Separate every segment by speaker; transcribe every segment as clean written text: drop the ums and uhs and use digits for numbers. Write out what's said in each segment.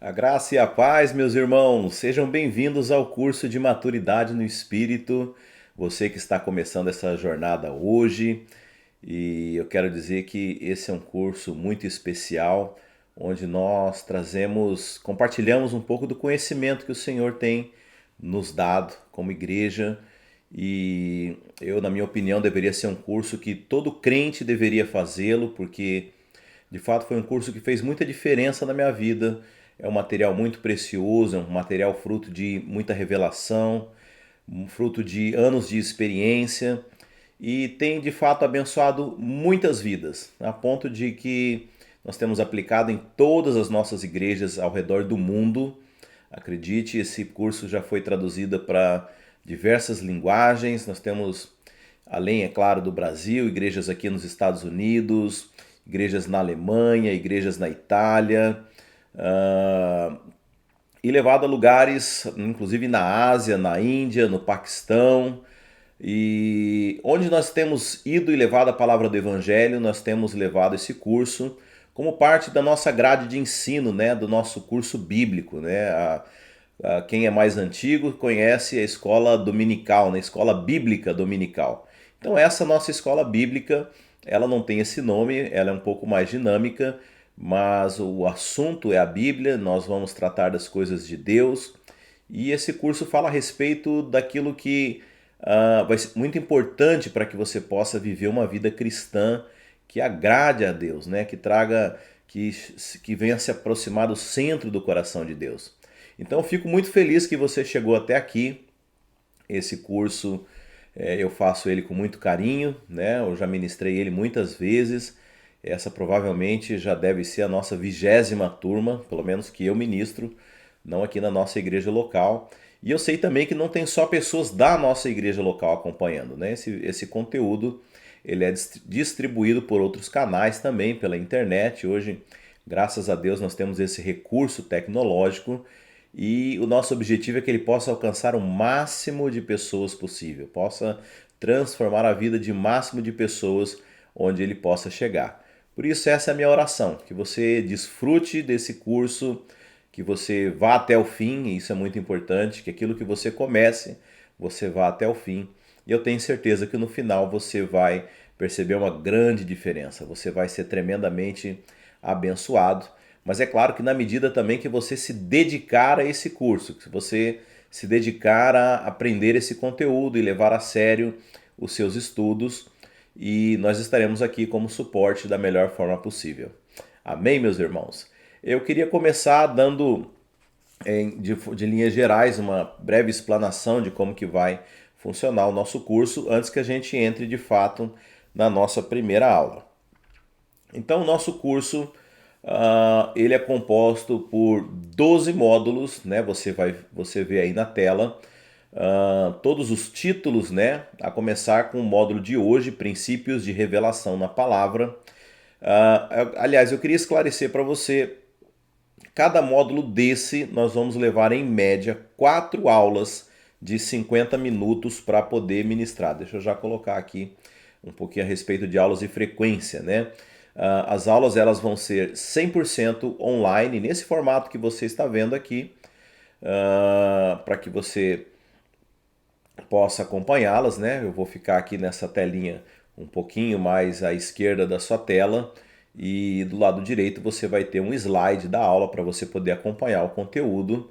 Speaker 1: A graça e a paz, meus irmãos, sejam bem-vindos ao curso de Maturidade no Espírito. Você que está começando essa jornada hoje, e eu quero dizer que esse é um curso muito especial, onde nós compartilhamos um pouco do conhecimento que o Senhor tem nos dado como igreja. E eu, na minha opinião, deveria ser um curso que todo crente deveria fazê-lo, porque de fato, foi um curso que fez muita diferença na minha vida. É um material muito precioso, é um material fruto de muita revelação, um fruto de anos de experiência e tem de fato abençoado muitas vidas, a ponto de que nós temos aplicado em todas as nossas igrejas ao redor do mundo. Acredite, esse curso já foi traduzido para diversas linguagens. Nós temos, além, é claro, do Brasil, igrejas aqui nos Estados Unidos, igrejas na Alemanha, igrejas na Itália, uh, e levado a lugares, inclusive na Ásia, na Índia, no Paquistão. E onde nós temos ido e levado a palavra do Evangelho, nós temos levado esse curso como parte da nossa grade de ensino, né, do nosso curso bíblico. Né? Quem é mais antigo conhece a escola dominical, né, escola bíblica dominical. Então essa nossa escola bíblica, ela não tem esse nome, ela é um pouco mais dinâmica, mas o assunto é a Bíblia, nós vamos tratar das coisas de Deus, e esse curso fala a respeito daquilo que vai ser muito importante para que você possa viver uma vida cristã que agrade a Deus, né? Que traga, que venha se aproximar do centro do coração de Deus. Então eu fico muito feliz que você chegou até aqui. Esse curso eu faço ele com muito carinho, né? Eu já ministrei ele muitas vezes. Essa provavelmente já deve ser a nossa 20ª turma, pelo menos que eu ministro, não aqui na nossa igreja local. E eu sei também que não tem só pessoas da nossa igreja local acompanhando, né? Esse conteúdo ele é distribuído por outros canais também, pela internet. Hoje, graças a Deus, nós temos esse recurso tecnológico e o nosso objetivo é que ele possa alcançar o máximo de pessoas possível, possa transformar a vida de máximo de pessoas onde ele possa chegar. Por isso, essa é a minha oração, que você desfrute desse curso, que você vá até o fim, e isso é muito importante, que aquilo que você comece, você vá até o fim. E eu tenho certeza que no final você vai perceber uma grande diferença, você vai ser tremendamente abençoado. Mas é claro que na medida também que você se dedicar a esse curso, que você se dedicar a aprender esse conteúdo e levar a sério os seus estudos, e nós estaremos aqui como suporte da melhor forma possível. Amém, meus irmãos? Eu queria começar dando, de linhas gerais, uma breve explanação de como que vai funcionar o nosso curso, antes que a gente entre de fato na nossa primeira aula. Então, o nosso curso ele é composto por 12 módulos, né? Você vê aí na tela todos os títulos, né? A começar com o módulo de hoje, Princípios de Revelação na Palavra. Aliás, eu queria esclarecer para você, cada módulo desse nós vamos levar em média 4 aulas de 50 minutos para poder ministrar. Deixa eu já colocar aqui um pouquinho a respeito de aulas e frequência, né? As aulas elas vão ser 100% online, nesse formato que você está vendo aqui, para que você possa acompanhá-las, né? Eu vou ficar aqui nessa telinha um pouquinho mais à esquerda da sua tela e do lado direito você vai ter um slide da aula para você poder acompanhar o conteúdo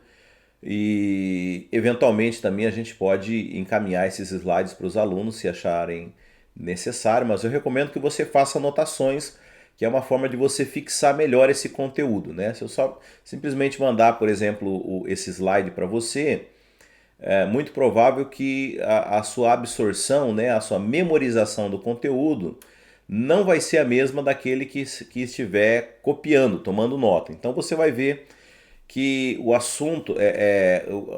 Speaker 1: e eventualmente também a gente pode encaminhar esses slides para os alunos se acharem necessário, mas eu recomendo que você faça anotações, que é uma forma de você fixar melhor esse conteúdo, né? Se eu só simplesmente mandar, por exemplo, esse slide para você, é muito provável que a sua absorção, né, a sua memorização do conteúdo não vai ser a mesma daquele que estiver copiando, tomando nota. Então você vai ver que o assunto,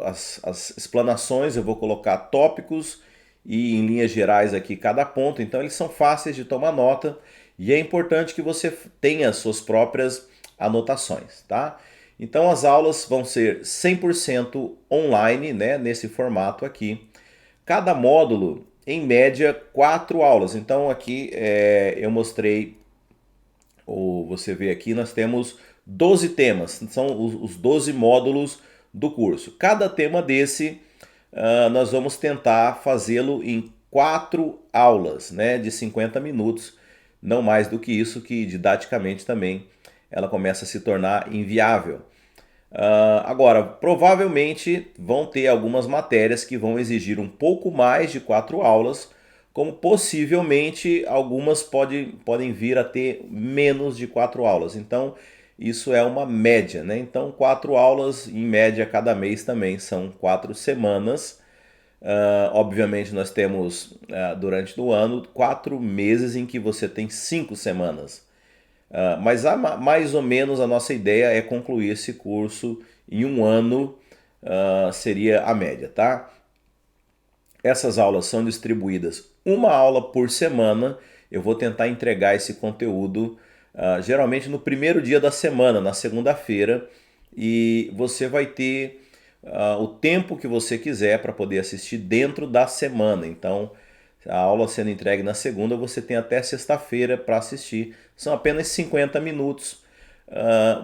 Speaker 1: as explanações, eu vou colocar tópicos e em linhas gerais aqui cada ponto, então eles são fáceis de tomar nota e é importante que você tenha as suas próprias anotações, tá? Então as aulas vão ser 100% online, né, nesse formato aqui. Cada módulo, em média, 4 aulas. Então aqui eu mostrei, ou você vê aqui, nós temos 12 temas, são os 12 módulos do curso. Cada tema desse, nós vamos tentar fazê-lo em 4 aulas, né, de 50 minutos, não mais do que isso, que didaticamente também ela começa a se tornar inviável. Agora, provavelmente vão ter algumas matérias que vão exigir um pouco mais de 4 aulas, como possivelmente algumas podem vir a ter menos de 4 aulas. Então, isso é uma média, né? Então, 4 aulas em média cada mês também são 4 semanas. Obviamente, nós temos durante o ano 4 meses em que você tem 5 semanas. Mas mais ou menos a nossa ideia é concluir esse curso em um ano, seria a média, tá? Essas aulas são distribuídas uma aula por semana. Eu vou tentar entregar esse conteúdo geralmente no primeiro dia da semana, na segunda-feira, e você vai ter o tempo que você quiser para poder assistir dentro da semana. Então, a aula sendo entregue na segunda, você tem até sexta-feira para assistir. São apenas 50 minutos.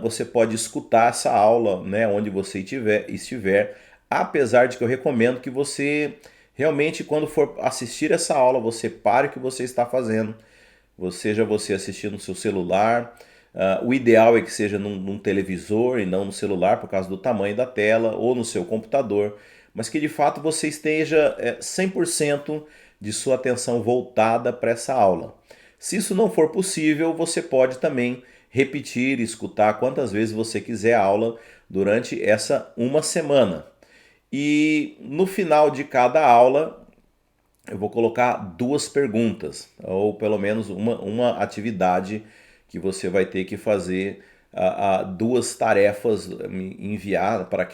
Speaker 1: Você pode escutar essa aula, né, onde você estiver, apesar de que eu recomendo que você realmente, quando for assistir essa aula, você pare o que você está fazendo, seja você assistindo no seu celular. O ideal é que seja num televisor e não no celular, por causa do tamanho da tela, ou no seu computador, mas que de fato você esteja 100% de sua atenção voltada para essa aula. Se isso não for possível, você pode também repetir e escutar quantas vezes você quiser a aula durante essa uma semana. E no final de cada aula, eu vou colocar 2 perguntas, ou pelo menos uma atividade que você vai ter que fazer, 2 tarefas, enviar para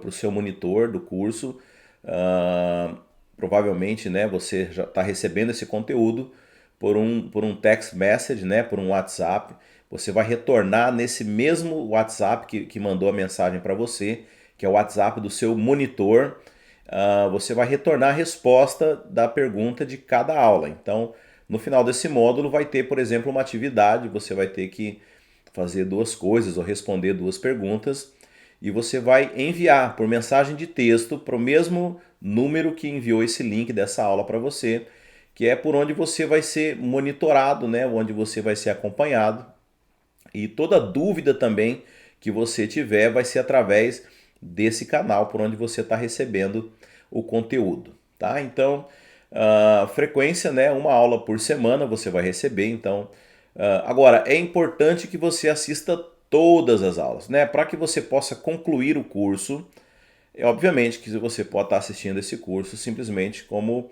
Speaker 1: o seu monitor do curso. Provavelmente, né, você já está recebendo esse conteúdo por um text message, né, por um WhatsApp. Você vai retornar nesse mesmo WhatsApp que mandou a mensagem para você, que é o WhatsApp do seu monitor. Você vai retornar a resposta da pergunta de cada aula. Então, no final desse módulo vai ter, por exemplo, uma atividade, você vai ter que fazer 2 coisas ou responder 2 perguntas, e você vai enviar por mensagem de texto para o mesmo número que enviou esse link dessa aula para você, que é por onde você vai ser monitorado, né? Onde você vai ser acompanhado. E toda dúvida também que você tiver vai ser através desse canal por onde você está recebendo o conteúdo, tá? Então, frequência, né? Uma aula por semana você vai receber. Então, agora é importante que você assista todas as aulas, né? Para que você possa concluir o curso. Obviamente que você pode estar assistindo esse curso simplesmente como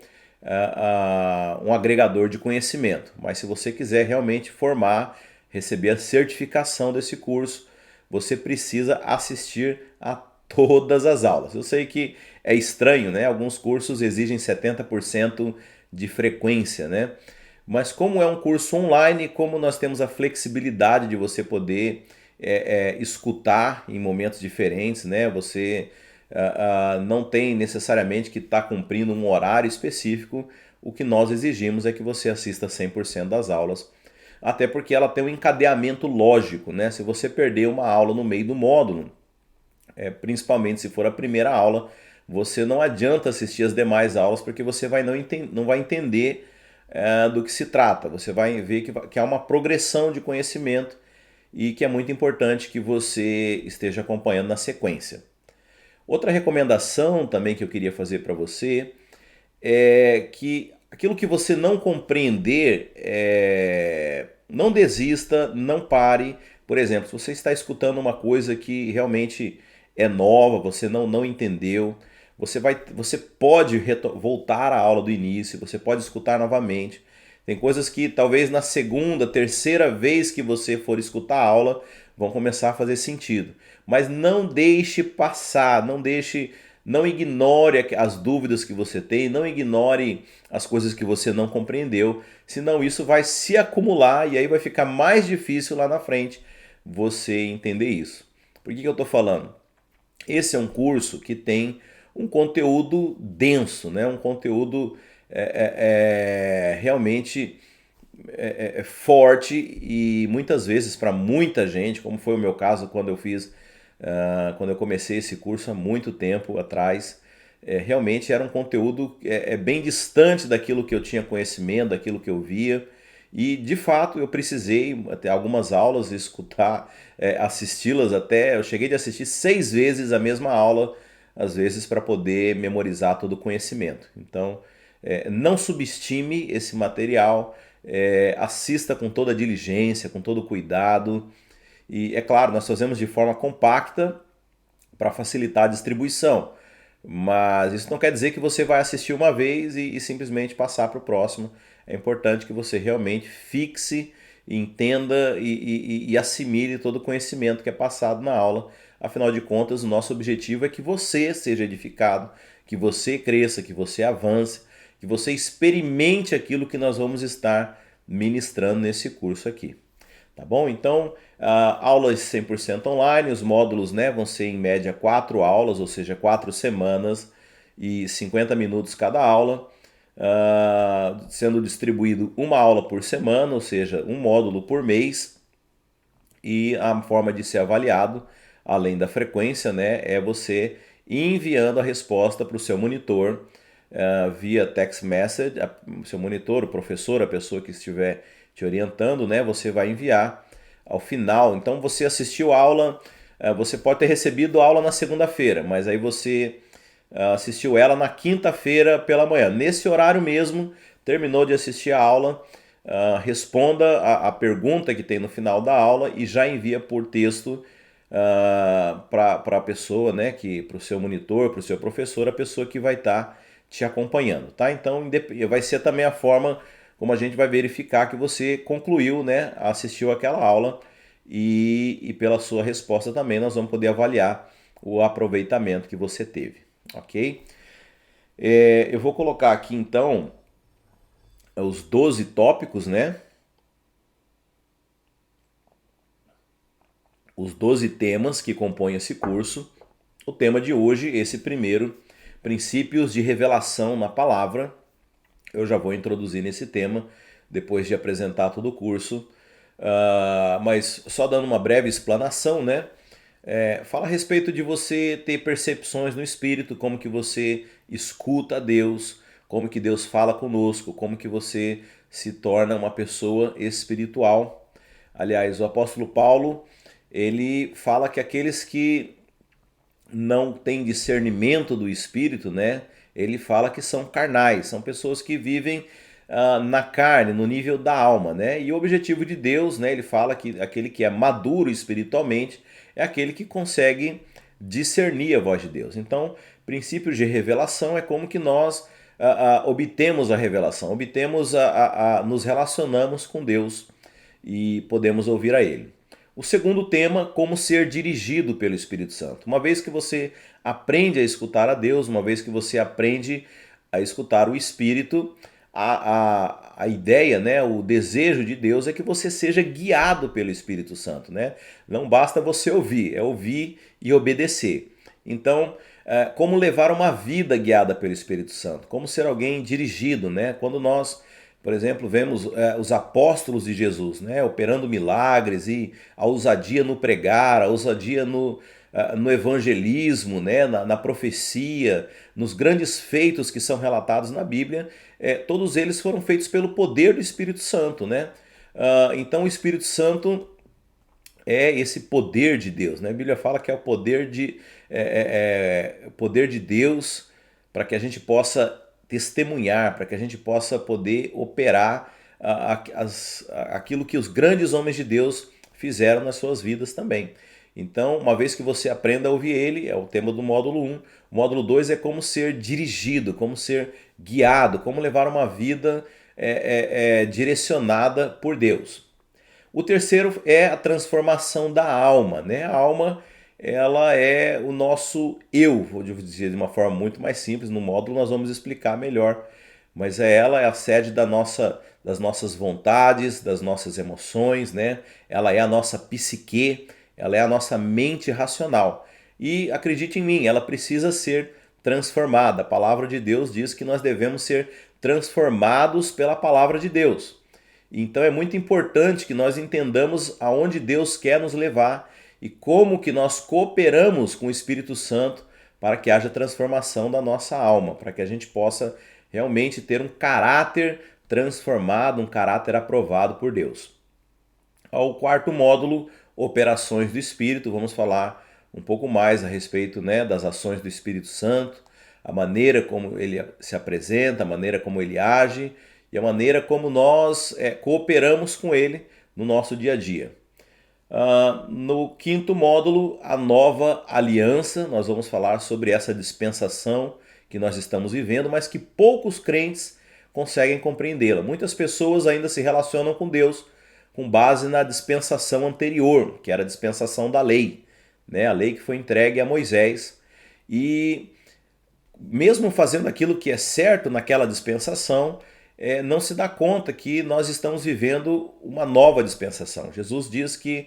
Speaker 1: um agregador de conhecimento, mas se você quiser realmente formar, receber a certificação desse curso, você precisa assistir a todas as aulas. Eu sei que é estranho, né? Alguns cursos exigem 70% de frequência, né? Mas como é um curso online, como nós temos a flexibilidade de você poder escutar em momentos diferentes, né? Você não tem necessariamente que estar cumprindo um horário específico. O que nós exigimos é que você assista 100% das aulas, até porque ela tem um encadeamento lógico, né? Se você perder uma aula no meio do módulo, principalmente se for a primeira aula, você não adianta assistir as demais aulas, porque você não vai entender do que se trata. Você vai ver que há uma progressão de conhecimento e que é muito importante que você esteja acompanhando na sequência. Outra recomendação também que eu queria fazer para você é que aquilo que você não compreender, não desista, não pare. Por exemplo, se você está escutando uma coisa que realmente é nova, você não entendeu, você pode voltar à aula do início, você pode escutar novamente. Tem coisas que talvez na segunda, terceira vez que você for escutar a aula vão começar a fazer sentido. Mas não deixe passar, não ignore as dúvidas que você tem, não ignore as coisas que você não compreendeu, senão isso vai se acumular e aí vai ficar mais difícil lá na frente você entender isso. Por que eu estou falando? Esse é um curso que tem um conteúdo denso, né? Um conteúdo realmente forte e muitas vezes para muita gente, como foi o meu caso quando eu fiz, quando eu comecei esse curso há muito tempo atrás, realmente era um conteúdo bem distante daquilo que eu tinha conhecimento, daquilo que eu via. E de fato eu precisei até algumas aulas escutar, assisti-las até. Eu cheguei de assistir 6 vezes a mesma aula, às vezes para poder memorizar todo o conhecimento. Então, não subestime esse material, assista com toda a diligência, com todo o cuidado. E é claro, nós fazemos de forma compacta para facilitar a distribuição. Mas isso não quer dizer que você vai assistir uma vez e simplesmente passar para o próximo. É importante que você realmente fixe, entenda e assimile todo o conhecimento que é passado na aula. Afinal de contas, o nosso objetivo é que você seja edificado, que você cresça, que você avance, que você experimente aquilo que nós vamos estar ministrando nesse curso aqui. Tá bom? Então, aulas 100% online, os módulos, né, vão ser em média 4 aulas, ou seja, 4 semanas e 50 minutos cada aula, sendo distribuído uma aula por semana, ou seja, um módulo por mês. E a forma de ser avaliado, além da frequência, né, é você enviando a resposta para o seu monitor via text message. O seu monitor, o professor, a pessoa que estiver te orientando, né, você vai enviar ao final. Então você assistiu a aula, você pode ter recebido a aula na segunda-feira, mas aí você assistiu ela na quinta-feira pela manhã. Nesse horário mesmo, terminou de assistir a aula, responda a pergunta que tem no final da aula e já envia por texto para a pessoa, né, para o seu monitor, para o seu professor, a pessoa que vai estar te acompanhando, tá? Então vai ser também a forma como a gente vai verificar que você concluiu, né, assistiu aquela aula e pela sua resposta também nós vamos poder avaliar o aproveitamento que você teve, ok? Eu vou colocar aqui então os 12 tópicos, né? Os 12 temas que compõem esse curso. O tema de hoje, esse primeiro, princípios de revelação na palavra. Eu já vou introduzir nesse tema depois de apresentar todo o curso. Mas só dando uma breve explanação, né? Fala a respeito de você ter percepções no espírito, como que você escuta a Deus, como que Deus fala conosco, como que você se torna uma pessoa espiritual. Aliás, o apóstolo Paulo, ele fala que aqueles que não têm discernimento do espírito, né? Ele fala que são carnais, são pessoas que vivem na carne, no nível da alma, né? E o objetivo de Deus, né? Ele fala que aquele que é maduro espiritualmente é aquele que consegue discernir a voz de Deus. Então, princípios de revelação é como que nós obtemos a revelação, nos relacionamos com Deus e podemos ouvir a Ele. O segundo tema, como ser dirigido pelo Espírito Santo. Uma vez que você aprende a escutar a Deus, uma vez que você aprende a escutar o Espírito, a ideia, né, o desejo de Deus é que você seja guiado pelo Espírito Santo, né? Não basta você ouvir, é ouvir e obedecer. Então, como levar uma vida guiada pelo Espírito Santo? Como ser alguém dirigido, né? Quando nós, por exemplo, vemos os apóstolos de Jesus, né, operando milagres e a ousadia no pregar, a ousadia no evangelismo, né, na profecia, nos grandes feitos que são relatados na Bíblia, todos eles foram feitos pelo poder do Espírito Santo, né? Então o Espírito Santo é esse poder de Deus, né? A Bíblia fala que é o poder de Deus para que a gente possa testemunhar, para que a gente possa poder operar aquilo que os grandes homens de Deus fizeram nas suas vidas também. Então, uma vez que você aprenda a ouvir ele, é o tema do módulo 1. O módulo 2 é como ser dirigido, como ser guiado, como levar uma vida direcionada por Deus. O terceiro é a transformação da alma, né? A alma, ela é o nosso eu, vou dizer de uma forma muito mais simples. No módulo nós vamos explicar melhor, mas ela é a sede das nossas vontades, das nossas emoções, né? Ela é a nossa psique, ela é a nossa mente racional. E acredite em mim, ela precisa ser transformada. A palavra de Deus diz que nós devemos ser transformados pela palavra de Deus. Então é muito importante que nós entendamos aonde Deus quer nos levar e como que nós cooperamos com o Espírito Santo para que haja transformação da nossa alma, para que a gente possa realmente ter um caráter transformado, um caráter aprovado por Deus. Ao quarto módulo, operações do Espírito, vamos falar um pouco mais a respeito, né, das ações do Espírito Santo, a maneira como ele se apresenta, a maneira como ele age e a maneira como nós cooperamos com ele no nosso dia a dia. No quinto módulo, a nova aliança, nós vamos falar sobre essa dispensação que nós estamos vivendo, mas que poucos crentes conseguem compreendê-la. Muitas pessoas ainda se relacionam com Deus com base na dispensação anterior, que era a dispensação da lei, né? A lei que foi entregue a Moisés. E mesmo fazendo aquilo que é certo naquela dispensação, não se dá conta que nós estamos vivendo uma nova dispensação. Jesus diz que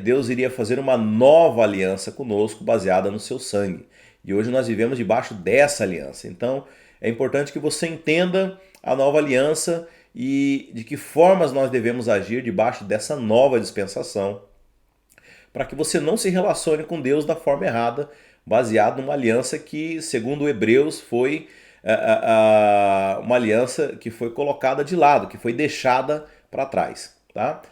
Speaker 1: Deus iria fazer uma nova aliança conosco baseada no seu sangue. E hoje nós vivemos debaixo dessa aliança. Então é importante que você entenda a nova aliança e de que formas nós devemos agir debaixo dessa nova dispensação, para que você não se relacione com Deus da forma errada, baseado numa aliança que, segundo Hebreus, foi uma aliança que foi colocada de lado, que foi deixada para trás. Tá?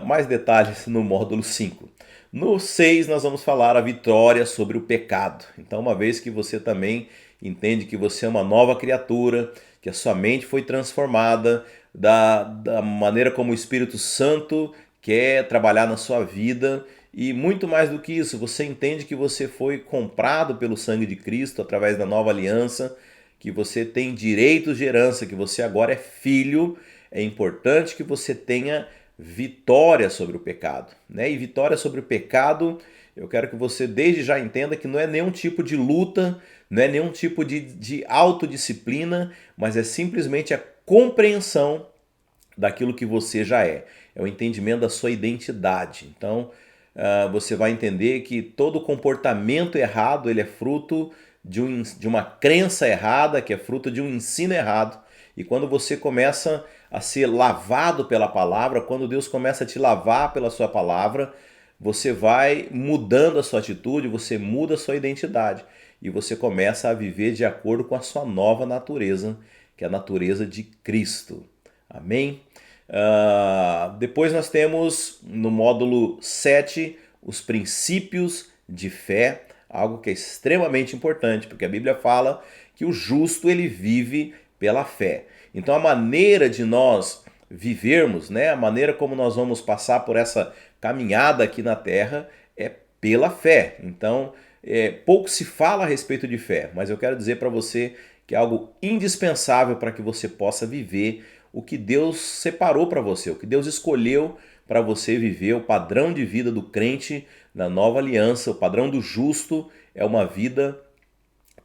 Speaker 1: Mais detalhes no módulo 5. No 6 nós vamos falar a vitória sobre o pecado. Então, uma vez que você também entende que você é uma nova criatura, que a sua mente foi transformada, da maneira como o Espírito Santo quer trabalhar na sua vida, e muito mais do que isso, você entende que você foi comprado pelo sangue de Cristo através da nova aliança, que você tem direitos de herança, que você agora é filho. É importante que você tenha vitória sobre o pecado, né? E vitória sobre o pecado, eu quero que você desde já entenda que não é nenhum tipo de luta, não é nenhum tipo de autodisciplina, mas é simplesmente a compreensão daquilo que você já é. É o entendimento da sua identidade. Então, você vai entender que todo comportamento errado ele é fruto de uma crença errada, que é fruto de um ensino errado. E quando você começa a ser lavado pela palavra, quando Deus começa a te lavar pela sua palavra, você vai mudando a sua atitude, você muda a sua identidade e você começa a viver de acordo com a sua nova natureza, que é a natureza de Cristo. Amém? Depois nós temos no módulo 7 os princípios de fé, algo que é extremamente importante, porque a Bíblia fala que o justo ele vive pela fé. Então a maneira de nós vivermos, né, a maneira como nós vamos passar por essa caminhada aqui na Terra é pela fé. Então pouco se fala a respeito de fé, mas eu quero dizer para você que é algo indispensável para que você possa viver o que Deus separou para você, o que Deus escolheu para você viver, o padrão de vida do crente na nova aliança, o padrão do justo é uma vida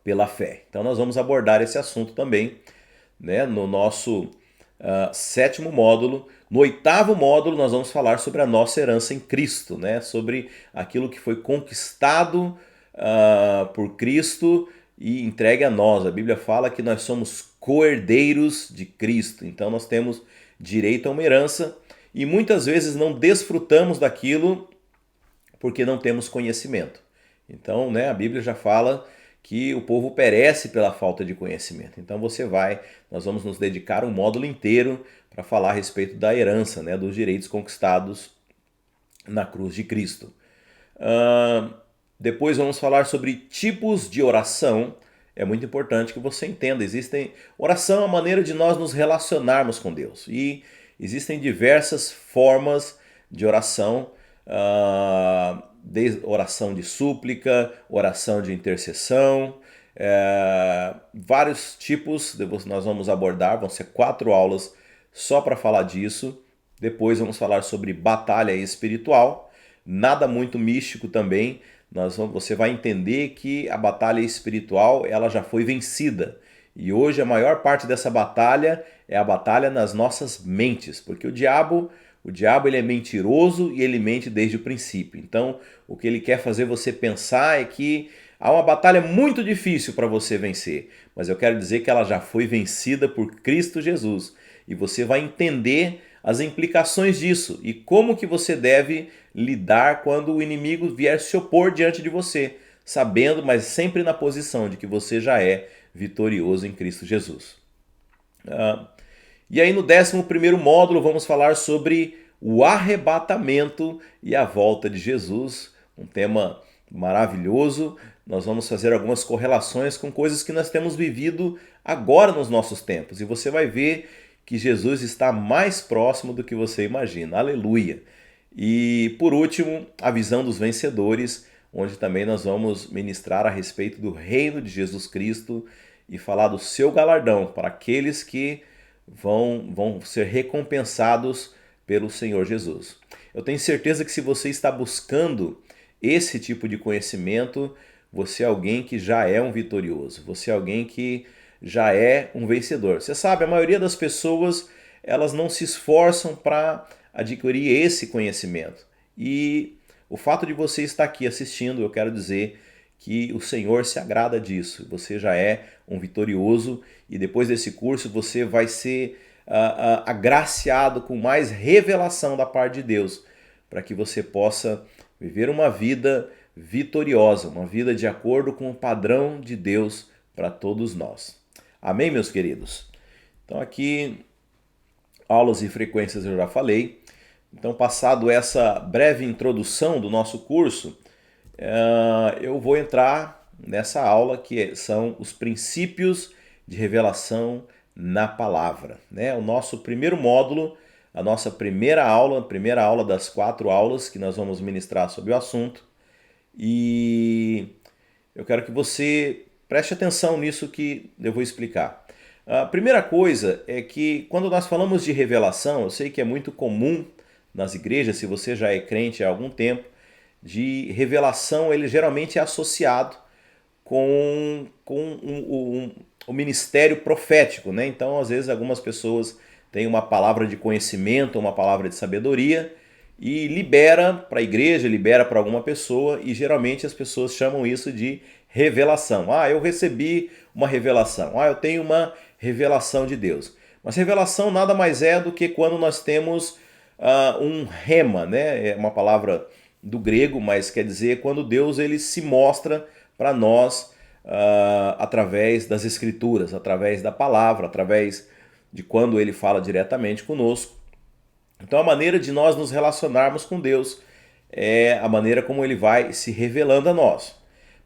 Speaker 1: pela fé. Então nós vamos abordar esse assunto também, né, no nosso sétimo módulo. No oitavo módulo nós vamos falar sobre a nossa herança em Cristo, né, sobre aquilo que foi conquistado por Cristo e entregue a nós. A Bíblia fala que nós somos co-herdeiros de Cristo, então nós temos direito a uma herança e muitas vezes não desfrutamos daquilo porque não temos conhecimento. Então, né, a Bíblia já fala que o povo perece pela falta de conhecimento. Então nós vamos nos dedicar um módulo inteiro para falar a respeito da herança, né, dos direitos conquistados na cruz de Cristo. Depois vamos falar sobre tipos de oração. É muito importante que você entenda. Oração é a maneira de nós nos relacionarmos com Deus. E existem diversas formas de oração. Desde oração de súplica, oração de intercessão, vários tipos nós vamos abordar, vão ser 4 aulas só para falar disso. Depois vamos falar sobre batalha espiritual, nada muito místico também. Você vai entender que a batalha espiritual ela já foi vencida. E hoje a maior parte dessa batalha é a batalha nas nossas mentes, porque o diabo ele é mentiroso e ele mente desde o princípio. Então, o que ele quer fazer você pensar é que há uma batalha muito difícil para você vencer, mas eu quero dizer que ela já foi vencida por Cristo Jesus. e você vai entender as implicações disso e como que você deve lidar quando o inimigo vier se opor diante de você, sabendo, mas sempre na posição de que você já é vitorioso em Cristo Jesus. E aí no 11º módulo vamos falar sobre o arrebatamento e a volta de Jesus, um tema maravilhoso. Nós vamos fazer algumas correlações com coisas que nós temos vivido agora nos nossos tempos. E você vai ver que Jesus está mais próximo do que você imagina. Aleluia! E por último, a visão dos vencedores, onde também nós vamos ministrar a respeito do reino de Jesus Cristo e falar do seu galardão para aqueles que vão ser recompensados pelo Senhor Jesus. Eu tenho certeza que se você está buscando esse tipo de conhecimento, você é alguém que já é um vitorioso, você é alguém que já é um vencedor. Você sabe, a maioria das pessoas, elas não se esforçam para adquirir esse conhecimento. E o fato de você estar aqui assistindo, eu quero dizer que o Senhor se agrada disso. Você já é um vitorioso e depois desse curso você vai ser agraciado com mais revelação da parte de Deus, para que você possa viver uma vida vitoriosa, uma vida de acordo com o padrão de Deus para todos nós. Amém, meus queridos? Então aqui, aulas e frequências eu já falei. Então, passado essa breve introdução do nosso curso, eu vou entrar nessa aula que são os princípios de revelação na palavra, né? O nosso primeiro módulo, a nossa primeira aula das 4 aulas que nós vamos ministrar sobre o assunto. E eu quero que você preste atenção nisso que eu vou explicar. A primeira coisa é que quando nós falamos de revelação, eu sei que é muito comum nas igrejas, se você já é crente há algum tempo, de revelação ele geralmente é associado com o ministério profético, né? Então, às vezes, algumas pessoas têm uma palavra de conhecimento, uma palavra de sabedoria e libera para a igreja, libera para alguma pessoa e geralmente as pessoas chamam isso de revelação. Ah, eu recebi uma revelação. Ah, eu tenho uma revelação de Deus. Mas revelação nada mais é do que quando nós temos um rema, né? É uma palavra do grego, mas quer dizer quando Deus ele se mostra para nós através das escrituras, através da palavra, através de quando ele fala diretamente conosco. Então a maneira de nós nos relacionarmos com Deus é a maneira como ele vai se revelando a nós.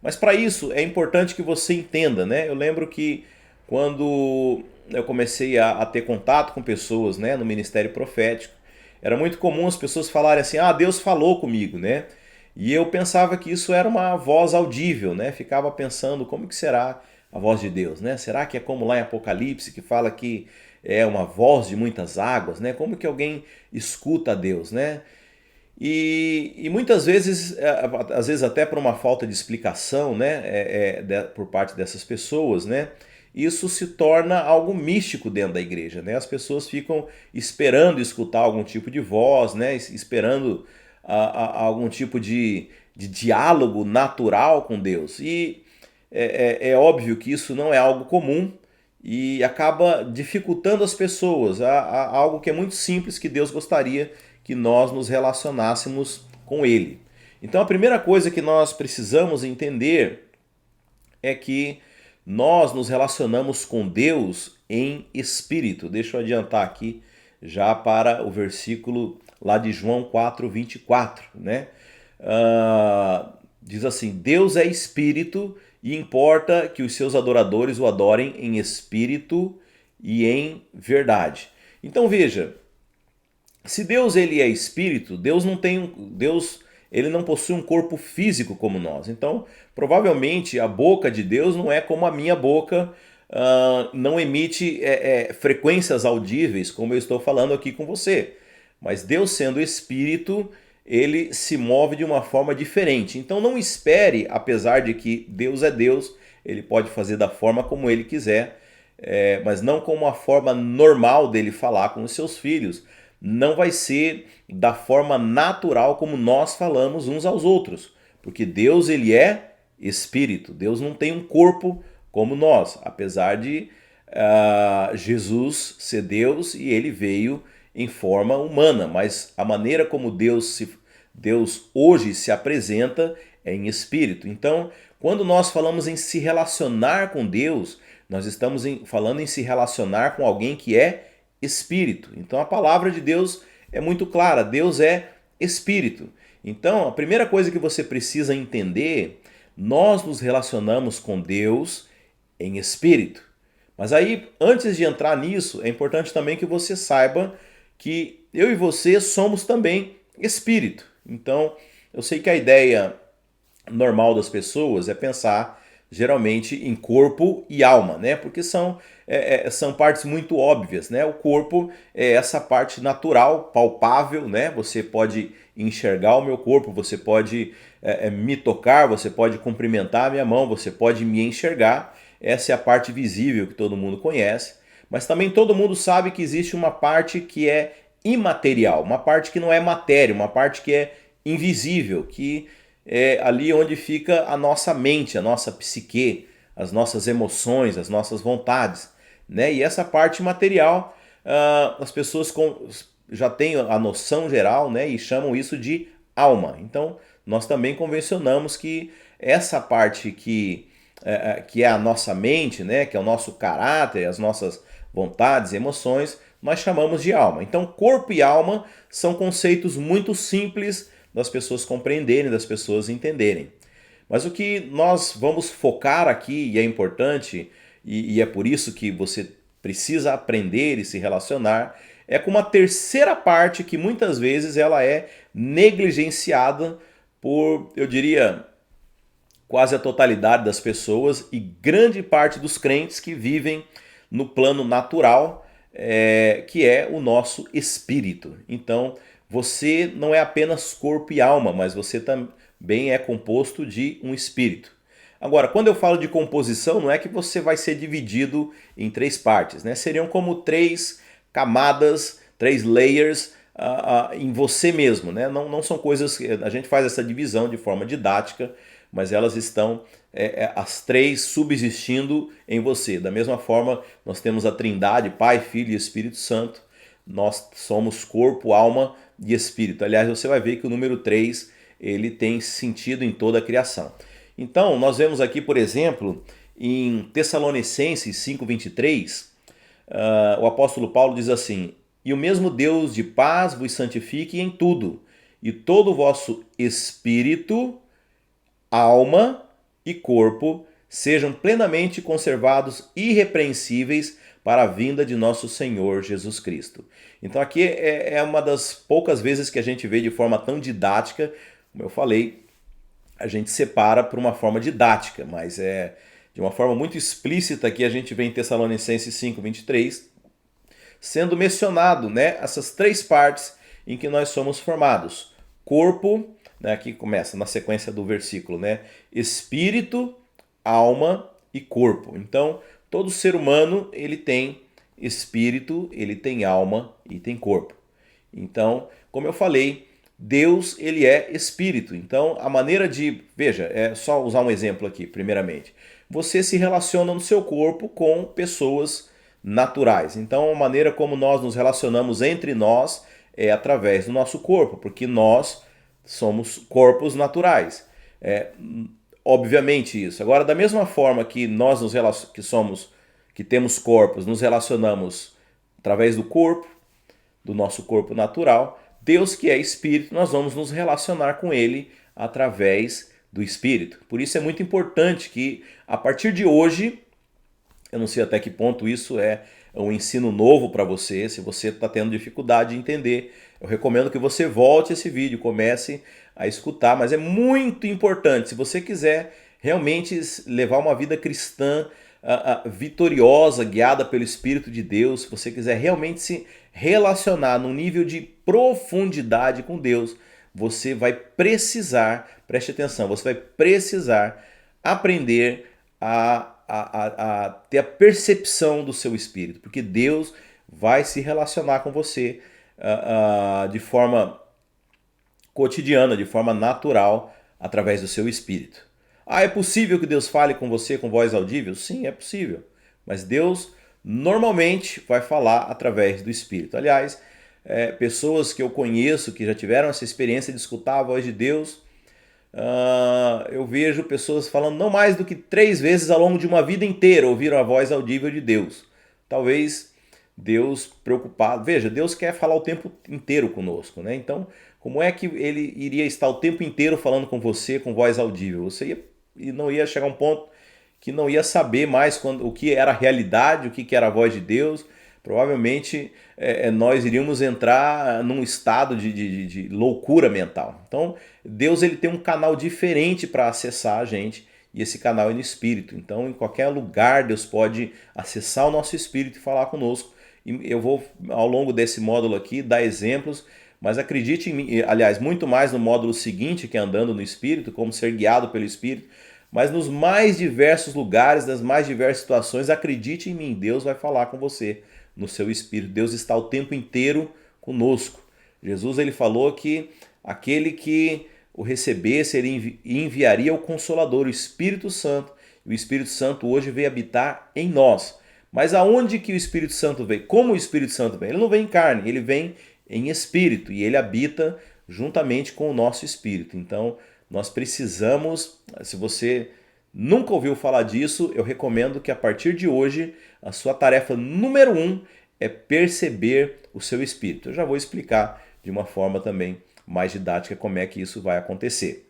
Speaker 1: Mas para isso é importante que você entenda, né? Eu lembro que quando eu comecei a ter contato com pessoas, né, no ministério profético, era muito comum as pessoas falarem assim, Deus falou comigo, né? E eu pensava que isso era uma voz audível, né? Ficava pensando, como que será a voz de Deus, né? Será que é como lá em Apocalipse, que fala que é uma voz de muitas águas, né? Como que alguém escuta a Deus, né? E muitas vezes, às vezes até por uma falta de explicação, né? Por parte dessas pessoas, né? Isso se torna algo místico dentro da igreja, né? As pessoas ficam esperando escutar algum tipo de voz, né? Esperando algum tipo de diálogo natural com Deus. E é óbvio que isso não é algo comum e acaba dificultando as pessoas a algo que é muito simples, que Deus gostaria que nós nos relacionássemos com Ele. Então a primeira coisa que nós precisamos entender é que nós nos relacionamos com Deus em espírito. Deixa eu adiantar aqui já para o versículo lá de João 4:24, né? Diz assim, Deus é espírito e importa que os seus adoradores o adorem em espírito e em verdade. Então veja, se Deus ele é espírito, Deus ele não possui um corpo físico como nós. Então, provavelmente a boca de Deus não é como a minha boca, não emite frequências audíveis como eu estou falando aqui com você. Mas Deus sendo espírito, ele se move de uma forma diferente. Então não espere, apesar de que Deus é Deus, ele pode fazer da forma como ele quiser, mas não como a forma normal dele falar com os seus filhos. Não vai ser da forma natural como nós falamos uns aos outros, porque Deus ele é espírito. Deus não tem um corpo como nós, apesar de Jesus ser Deus e ele veio em forma humana, mas a maneira como Deus hoje se apresenta é em espírito. Então, quando nós falamos em se relacionar com Deus, nós estamos falando em se relacionar com alguém que é espírito. Então a palavra de Deus é muito clara, Deus é espírito. Então a primeira coisa que você precisa entender, nós nos relacionamos com Deus em espírito. Mas aí, antes de entrar nisso, é importante também que você saiba que eu e você somos também espírito. Então, eu sei que a ideia normal das pessoas é pensar geralmente em corpo e alma, né? Porque são partes muito óbvias, né? O corpo é essa parte natural, palpável, né? Você pode enxergar o meu corpo, você pode me tocar, você pode cumprimentar a minha mão, você pode me enxergar. Essa é a parte visível que todo mundo conhece. Mas também todo mundo sabe que existe uma parte que é imaterial, uma parte que não é matéria, uma parte que é invisível, que é ali onde fica a nossa mente, a nossa psique, as nossas emoções, as nossas vontades, né? E essa parte material, as pessoas já têm a noção geral, né? E chamam isso de alma. Então, nós também convencionamos que essa parte que é a nossa mente, né? Que é o nosso caráter, as nossas vontades, emoções, nós chamamos de alma. Então, corpo e alma são conceitos muito simples das pessoas compreenderem, das pessoas entenderem. Mas o que nós vamos focar aqui, e é importante, e é por isso que você precisa aprender e se relacionar, é com uma terceira parte que muitas vezes ela é negligenciada por, eu diria, quase a totalidade das pessoas e grande parte dos crentes que vivem no plano natural, que é o nosso espírito. Então, você não é apenas corpo e alma, mas você também é composto de um espírito. Agora, quando eu falo de composição, não é que você vai ser dividido em três partes, né? Seriam como três camadas, três layers em você mesmo, né? Não são coisas que a gente faz essa divisão de forma didática, mas elas estão as três subsistindo em você. Da mesma forma, nós temos a Trindade, Pai, Filho e Espírito Santo. Nós somos corpo, alma e espírito. Aliás, você vai ver que o número 3 ele tem sentido em toda a criação. Então, nós vemos aqui, por exemplo, em Tessalonicenses 5:23, o apóstolo Paulo diz assim: "E o mesmo Deus de paz vos santifique em tudo, e todo o vosso espírito, alma e corpo sejam plenamente conservados irrepreensíveis para a vinda de nosso Senhor Jesus Cristo." Então aqui é uma das poucas vezes que a gente vê de forma tão didática, como eu falei, a gente separa por uma forma didática, mas é de uma forma muito explícita que a gente vê em Tessalonicenses 5:23, sendo mencionado, né, essas três partes em que nós somos formados. Corpo, né, aqui começa na sequência do versículo, né, espírito, alma e corpo. Então, todo ser humano, ele tem espírito, ele tem alma e tem corpo. Então, como eu falei, Deus, ele é espírito. Então, a maneira de, veja, é só usar um exemplo aqui, primeiramente. Você se relaciona no seu corpo com pessoas naturais. Então, a maneira como nós nos relacionamos entre nós é através do nosso corpo, porque nós somos corpos naturais. Obviamente isso. Agora, da mesma forma que nós que temos corpos, nos relacionamos através do corpo, do nosso corpo natural, Deus que é espírito, nós vamos nos relacionar com ele através do espírito. Por isso é muito importante que a partir de hoje, eu não sei até que ponto isso é um ensino novo para você, se você está tendo dificuldade de entender, eu recomendo que você volte esse vídeo, comece a escutar, mas é muito importante, se você quiser realmente levar uma vida cristã vitoriosa, guiada pelo Espírito de Deus, se você quiser realmente se relacionar num nível de profundidade com Deus, você vai precisar, preste atenção, você vai precisar aprender a ter a percepção do seu espírito, porque Deus vai se relacionar com você de forma cotidiana, de forma natural, através do seu espírito. É possível que Deus fale com você com voz audível? Sim, é possível. Mas Deus normalmente vai falar através do Espírito. Aliás, pessoas que eu conheço que já tiveram essa experiência de escutar a voz de Deus, eu vejo pessoas falando não mais do que 3 vezes ao longo de uma vida inteira ouviram a voz audível de Deus. Talvez Deus preocupado. Veja, Deus quer falar o tempo inteiro conosco, né? Então, como é que ele iria estar o tempo inteiro falando com você com voz audível? Não ia chegar a um ponto que não ia saber mais o que era a realidade, o que era a voz de Deus. Provavelmente nós iríamos entrar num estado de loucura mental. Então, Deus ele tem um canal diferente para acessar a gente, e esse canal é no Espírito. Então, em qualquer lugar, Deus pode acessar o nosso Espírito e falar conosco. E eu vou, ao longo desse módulo aqui, dar exemplos, mas acredite em mim, aliás, muito mais no módulo seguinte, que é andando no Espírito, como ser guiado pelo Espírito, mas nos mais diversos lugares, nas mais diversas situações, acredite em mim, Deus vai falar com você no seu Espírito. Deus está o tempo inteiro conosco. Jesus ele falou que aquele que o recebesse, ele enviaria o Consolador, o Espírito Santo. E o Espírito Santo hoje veio habitar em nós. Mas aonde que o Espírito Santo veio? Como o Espírito Santo vem? Ele não vem em carne, ele vem em espírito e ele habita juntamente com o nosso espírito. Então, nós precisamos, se você nunca ouviu falar disso, eu recomendo que a partir de hoje, a sua tarefa número 1 é perceber o seu espírito. Eu já vou explicar de uma forma também mais didática como é que isso vai acontecer.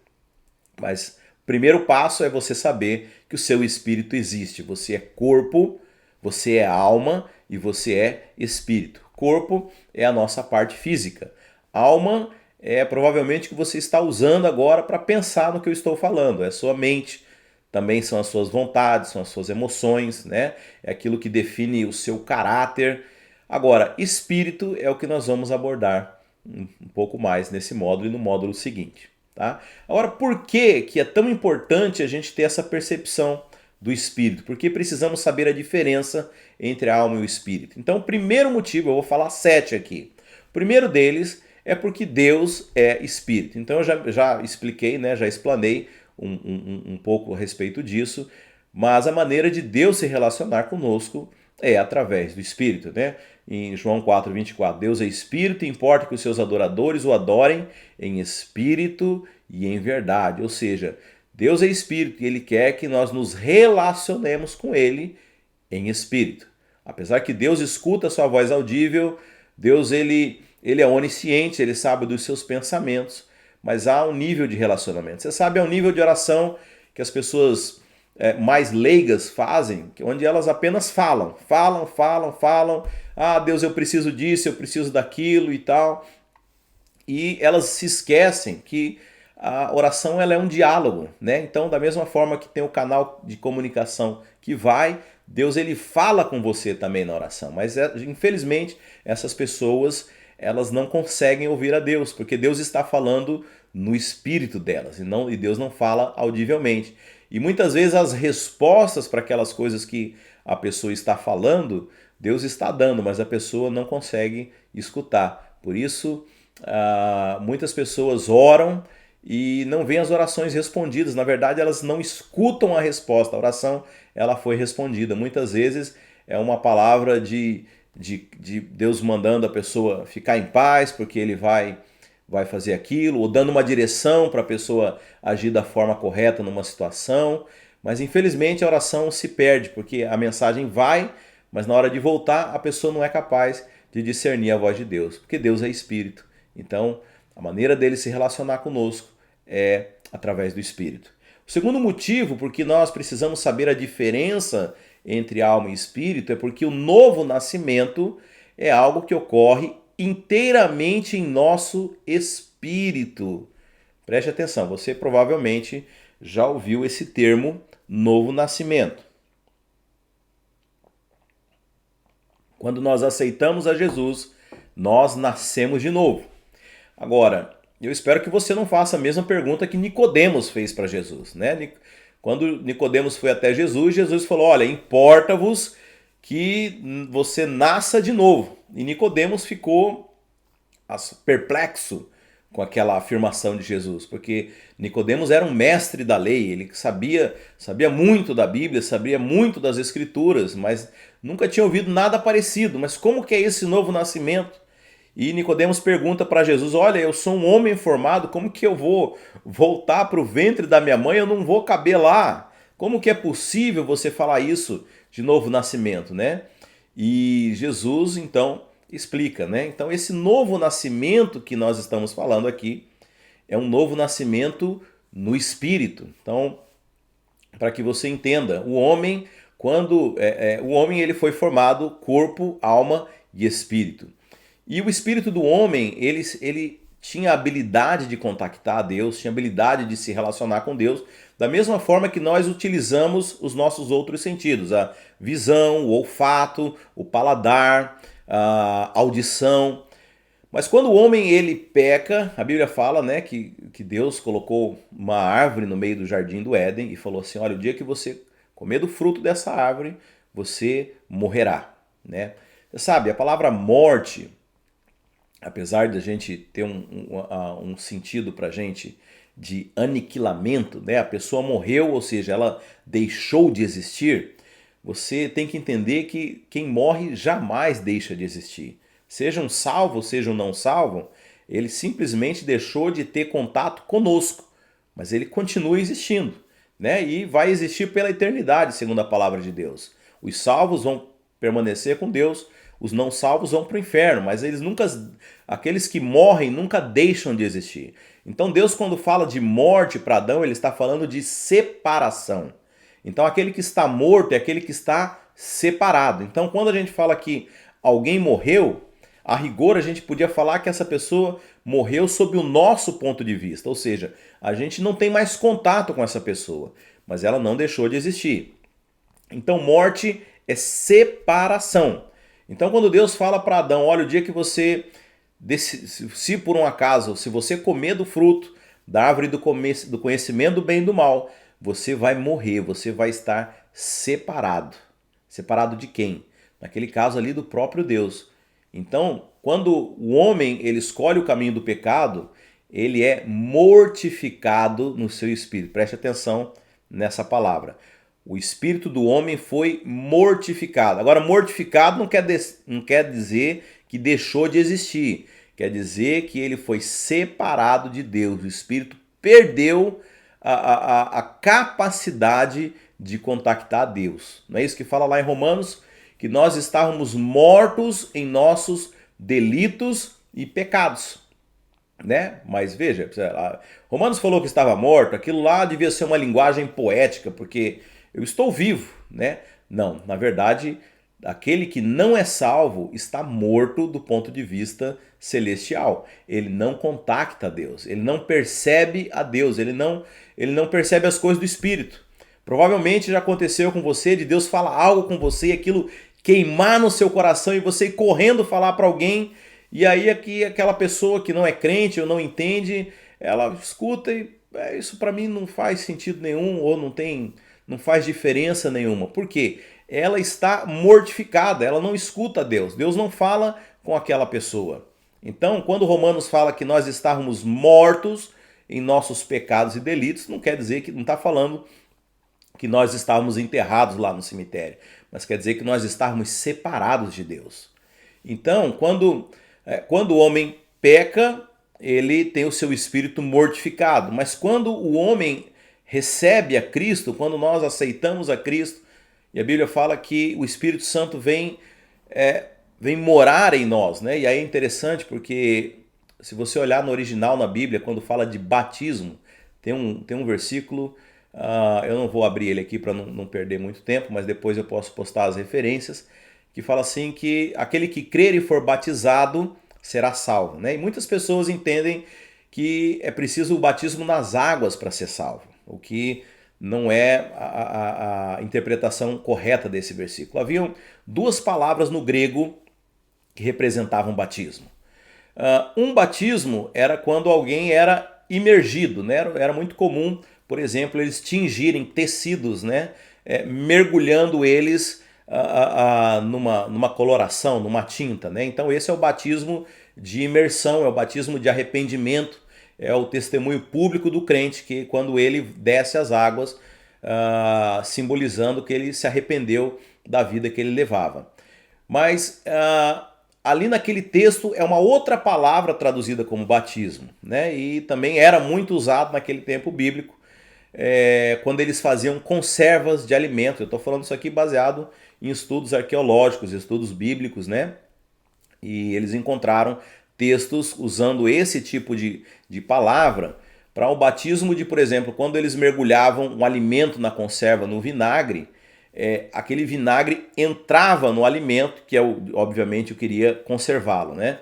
Speaker 1: Mas o primeiro passo é você saber que o seu espírito existe. Você é corpo, você é alma e você é espírito. Corpo é a nossa parte física. Alma é provavelmente que você está usando agora para pensar no que eu estou falando. É a sua mente, também são as suas vontades, são as suas emoções, né? É aquilo que define o seu caráter. Agora, espírito é o que nós vamos abordar um pouco mais nesse módulo e no módulo seguinte. Tá? Agora, por que é tão importante a gente ter essa percepção do espírito? Porque precisamos saber a diferença entre a alma e o espírito. Então, o primeiro motivo, eu vou falar 7 aqui. O primeiro deles é porque Deus é espírito. Então, eu já expliquei, né, já explanei um pouco a respeito disso, mas a maneira de Deus se relacionar conosco é através do Espírito, né? Em João 4:24, Deus é Espírito e importa que os seus adoradores o adorem em Espírito e em verdade. Ou seja, Deus é Espírito e Ele quer que nós nos relacionemos com Ele em Espírito. Apesar que Deus escuta a sua voz audível, Deus ele é onisciente, Ele sabe dos seus pensamentos, mas há um nível de relacionamento. Você sabe, é um nível de oração que as pessoas mais leigas fazem, onde elas apenas falam. Ah, Deus, eu preciso disso, eu preciso daquilo e tal. E elas se esquecem que a oração ela é um diálogo, né? Então, da mesma forma que tem o canal de comunicação que vai, Deus ele fala com você também na oração. Mas infelizmente essas pessoas elas não conseguem ouvir a Deus, porque Deus está falando no espírito delas e Deus não fala audivelmente. E muitas vezes as respostas para aquelas coisas que a pessoa está falando, Deus está dando, mas a pessoa não consegue escutar. Por isso, muitas pessoas oram e não veem as orações respondidas. Na verdade, elas não escutam a resposta. A oração ela foi respondida. Muitas vezes é uma palavra de Deus mandando a pessoa ficar em paz, porque ele vai fazer aquilo, ou dando uma direção para a pessoa agir da forma correta numa situação. Mas infelizmente a oração se perde, porque a mensagem vai, mas na hora de voltar a pessoa não é capaz de discernir a voz de Deus, porque Deus é Espírito. Então a maneira dele se relacionar conosco é através do Espírito. O segundo motivo por que nós precisamos saber a diferença entre alma e espírito é porque o novo nascimento é algo que ocorre inteiramente em nosso espírito. Preste atenção, você provavelmente já ouviu esse termo novo nascimento. Quando nós aceitamos a Jesus, nós nascemos de novo. Agora, eu espero que você não faça a mesma pergunta que Nicodemos fez para Jesus, né? Quando Nicodemos foi até Jesus, Jesus falou: olha, importa-vos que você nasça de novo. E Nicodemos ficou perplexo, com aquela afirmação de Jesus, porque Nicodemos era um mestre da lei, ele sabia muito da Bíblia, sabia muito das Escrituras, mas nunca tinha ouvido nada parecido. Mas como que é esse novo nascimento? E Nicodemos pergunta para Jesus: olha, eu sou um homem formado, como que eu vou voltar para o ventre da minha mãe? Eu não vou caber lá. Como que é possível você falar isso de novo nascimento, né? E Jesus então explica, né? Então esse novo nascimento que nós estamos falando aqui é um novo nascimento no espírito. Então, para que você entenda, o homem, o homem ele foi formado corpo, alma e espírito. E o espírito do homem, ele tinha a habilidade de contactar a Deus, tinha a habilidade de se relacionar com Deus, da mesma forma que nós utilizamos os nossos outros sentidos, a visão, o olfato, o paladar, a audição. Mas quando o homem ele peca, a Bíblia fala, né, que Deus colocou uma árvore no meio do jardim do Éden e falou assim: olha, o dia que você comer do fruto dessa árvore, você morrerá, né? Você sabe, a palavra morte, apesar de a gente ter um sentido pra gente de aniquilamento, né? A pessoa morreu, ou seja, ela deixou de existir. Você tem que entender que quem morre jamais deixa de existir. Sejam salvos, sejam não salvos, ele simplesmente deixou de ter contato conosco, mas ele continua existindo, né? E vai existir pela eternidade, segundo a palavra de Deus. Os salvos vão permanecer com Deus, os não salvos vão para o inferno, mas aqueles que morrem nunca deixam de existir. Então Deus, quando fala de morte para Adão, ele está falando de separação. Então aquele que está morto é aquele que está separado. Então quando a gente fala que alguém morreu, a rigor a gente podia falar que essa pessoa morreu sob o nosso ponto de vista, ou seja, a gente não tem mais contato com essa pessoa, mas ela não deixou de existir. Então morte é separação. Então quando Deus fala para Adão, olha, o dia que você, se por um acaso, se você comer do fruto da árvore do conhecimento do bem e do mal, você vai morrer, você vai estar separado. Separado de quem? Naquele caso ali do próprio Deus. Então, quando o homem ele escolhe o caminho do pecado, ele é mortificado no seu espírito. Preste atenção nessa palavra. O espírito do homem foi mortificado. Agora, mortificado não quer dizer que deixou de existir. Quer dizer que ele foi separado de Deus. O espírito perdeu a capacidade de contactar a Deus. Não é isso que fala lá em Romanos? Que nós estávamos mortos em nossos delitos e pecados, né? Mas veja, Romanos falou que estava morto, aquilo lá devia ser uma linguagem poética, porque eu estou vivo, né? Não, na verdade, aquele que não é salvo está morto do ponto de vista celestial. Ele não contacta a Deus, ele não percebe a Deus, ele não percebe as coisas do Espírito. Provavelmente já aconteceu com você de Deus falar algo com você e aquilo queimar no seu coração e você ir correndo falar para alguém, e aí aquela pessoa que não é crente ou não entende, ela escuta e isso para mim não faz sentido nenhum, ou não faz diferença nenhuma. Por quê? Ela está mortificada, ela não escuta Deus. Deus não fala com aquela pessoa. Então, quando Romanos fala que nós estávamos mortos em nossos pecados e delitos, não quer dizer que não está falando que nós estávamos enterrados lá no cemitério, mas quer dizer que nós estávamos separados de Deus. Então, quando o homem peca, ele tem o seu espírito mortificado, mas quando o homem recebe a Cristo, quando nós aceitamos a Cristo, e a Bíblia fala que o Espírito Santo vem morar em nós, né? E aí é interessante porque se você olhar no original na Bíblia, quando fala de batismo, tem um versículo, eu não vou abrir ele aqui para não perder muito tempo, mas depois eu posso postar as referências, que fala assim que aquele que crer e for batizado será salvo, né? E muitas pessoas entendem que é preciso o batismo nas águas para ser salvo, o que não é a interpretação correta desse versículo. Haviam duas palavras no grego que representavam batismo. Um batismo era quando alguém era imergido, né? Era muito comum, por exemplo, eles tingirem tecidos, né? Mergulhando eles numa coloração, numa tinta, né? Então esse é o batismo de imersão, é o batismo de arrependimento, é o testemunho público do crente, que quando ele desce as águas, simbolizando que ele se arrependeu da vida que ele levava. Mas ali naquele texto é uma outra palavra traduzida como batismo, né? E também era muito usado naquele tempo bíblico, quando eles faziam conservas de alimento. Eu estou falando isso aqui baseado em estudos arqueológicos, estudos bíblicos, né? E eles encontraram textos usando esse tipo de palavra para o batismo de, por exemplo, quando eles mergulhavam um alimento na conserva no vinagre, aquele vinagre entrava no alimento, que obviamente eu queria conservá-lo, né?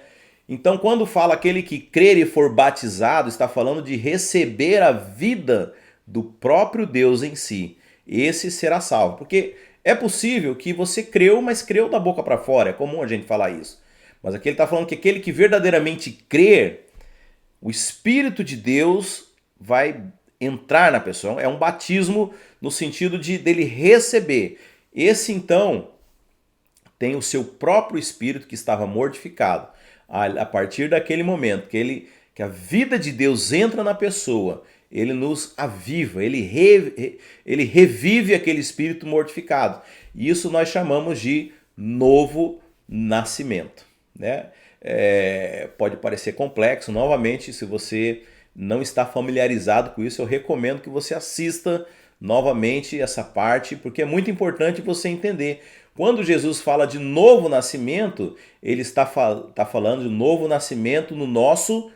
Speaker 1: Então, quando fala aquele que crer e for batizado, está falando de receber a vida do próprio Deus em si. Esse será salvo. Porque é possível que você creu, mas creu da boca para fora. É comum a gente falar isso. Mas aqui ele está falando que aquele que verdadeiramente crer, o Espírito de Deus vai entrar na pessoa. É um batismo no sentido dele receber. Esse então tem o seu próprio espírito que estava mortificado. A partir daquele momento que a vida de Deus entra na pessoa, ele nos aviva, ele revive aquele espírito mortificado. E isso nós chamamos de novo nascimento, né? Pode parecer complexo. Novamente, se você não está familiarizado com isso, eu recomendo que você assista novamente essa parte, porque é muito importante você entender. Quando Jesus fala de novo nascimento, ele está falando de novo nascimento no nosso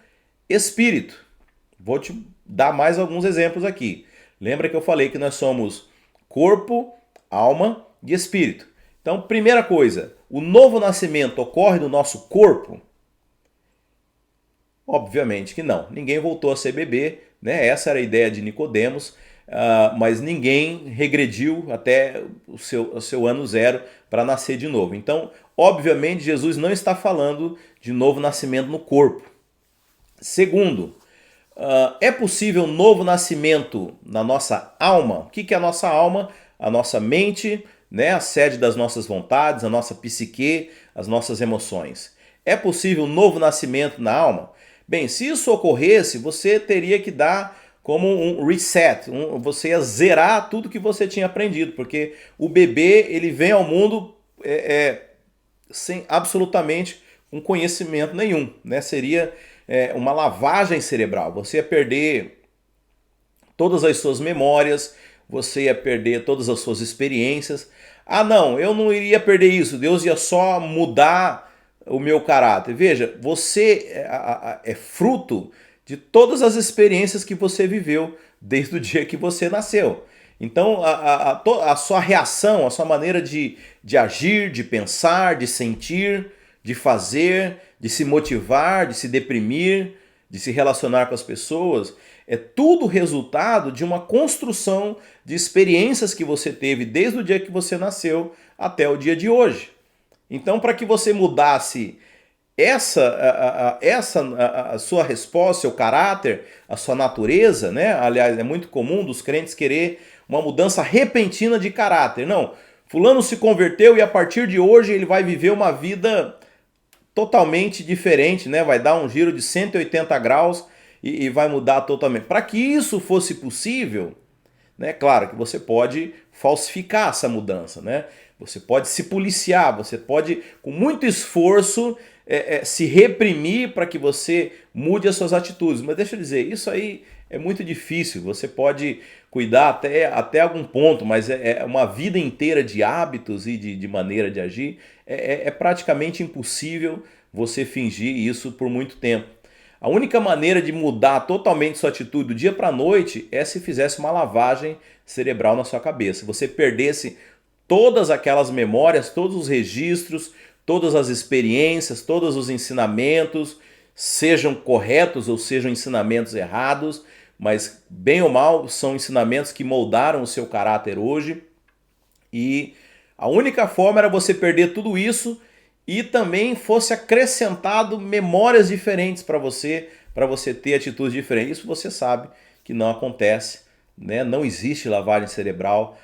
Speaker 1: espírito. Vou te dar mais alguns exemplos aqui. Lembra que eu falei que nós somos corpo, alma e espírito. Então, primeira coisa, o novo nascimento ocorre no nosso corpo? Obviamente que não. Ninguém voltou a ser bebê, né? Essa era a ideia de Nicodemos, mas ninguém regrediu até o seu ano zero para nascer de novo. Então, obviamente, Jesus não está falando de novo nascimento no corpo. Segundo, é possível novo nascimento na nossa alma? O que é a nossa alma? A nossa mente, né? A sede das nossas vontades, a nossa psique, as nossas emoções. É possível novo nascimento na alma? Bem, se isso ocorresse, você teria que dar como um reset, você ia zerar tudo que você tinha aprendido, porque o bebê ele vem ao mundo sem absolutamente um conhecimento nenhum, né? Seria uma lavagem cerebral, você ia perder todas as suas memórias, você ia perder todas as suas experiências. Ah não, eu não iria perder isso, Deus ia só mudar o meu caráter. Veja, você é fruto de todas as experiências que você viveu desde o dia que você nasceu. Então a sua reação, a sua maneira de agir, de pensar, de sentir, de fazer, de se motivar, de se deprimir, de se relacionar com as pessoas, é tudo resultado de uma construção de experiências que você teve desde o dia que você nasceu até o dia de hoje. Então, para que você mudasse a sua resposta, seu caráter, a sua natureza, né? Aliás, é muito comum dos crentes querer uma mudança repentina de caráter. Não, fulano se converteu e a partir de hoje ele vai viver uma vida totalmente diferente, né? Vai dar um giro de 180 graus e vai mudar totalmente. Para que isso fosse possível, né? Claro que você pode falsificar essa mudança, né? Você pode se policiar, você pode, com muito esforço, se reprimir para que você mude as suas atitudes. Mas deixa eu dizer, isso aí é muito difícil. Você pode cuidar até algum ponto, mas é uma vida inteira de hábitos e de maneira de agir. É praticamente impossível você fingir isso por muito tempo. A única maneira de mudar totalmente sua atitude do dia para a noite é se fizesse uma lavagem cerebral na sua cabeça. Você perdesse todas aquelas memórias, todos os registros, todas as experiências, todos os ensinamentos, sejam corretos ou sejam ensinamentos errados, mas bem ou mal são ensinamentos que moldaram o seu caráter hoje. E a única forma era você perder tudo isso e também fosse acrescentado memórias diferentes para você ter atitudes diferentes. Isso você sabe que não acontece, né? Não existe lavagem cerebral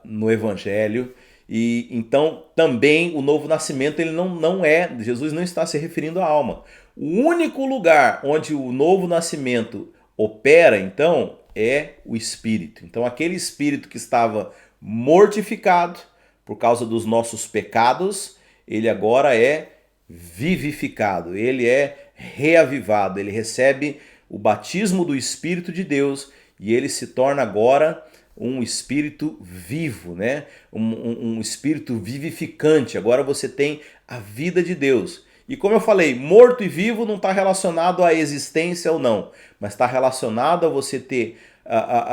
Speaker 1: no Evangelho. E então também o novo nascimento ele não é, Jesus não está se referindo à alma. O único lugar onde o novo nascimento opera então é o espírito. Então aquele espírito que estava mortificado por causa dos nossos pecados, ele agora é vivificado, ele é reavivado, ele recebe o batismo do Espírito de Deus e ele se torna agora um espírito vivo, né? Um espírito vivificante. Agora você tem a vida de Deus. E como eu falei, morto e vivo não está relacionado à existência ou não, mas está relacionado a você ter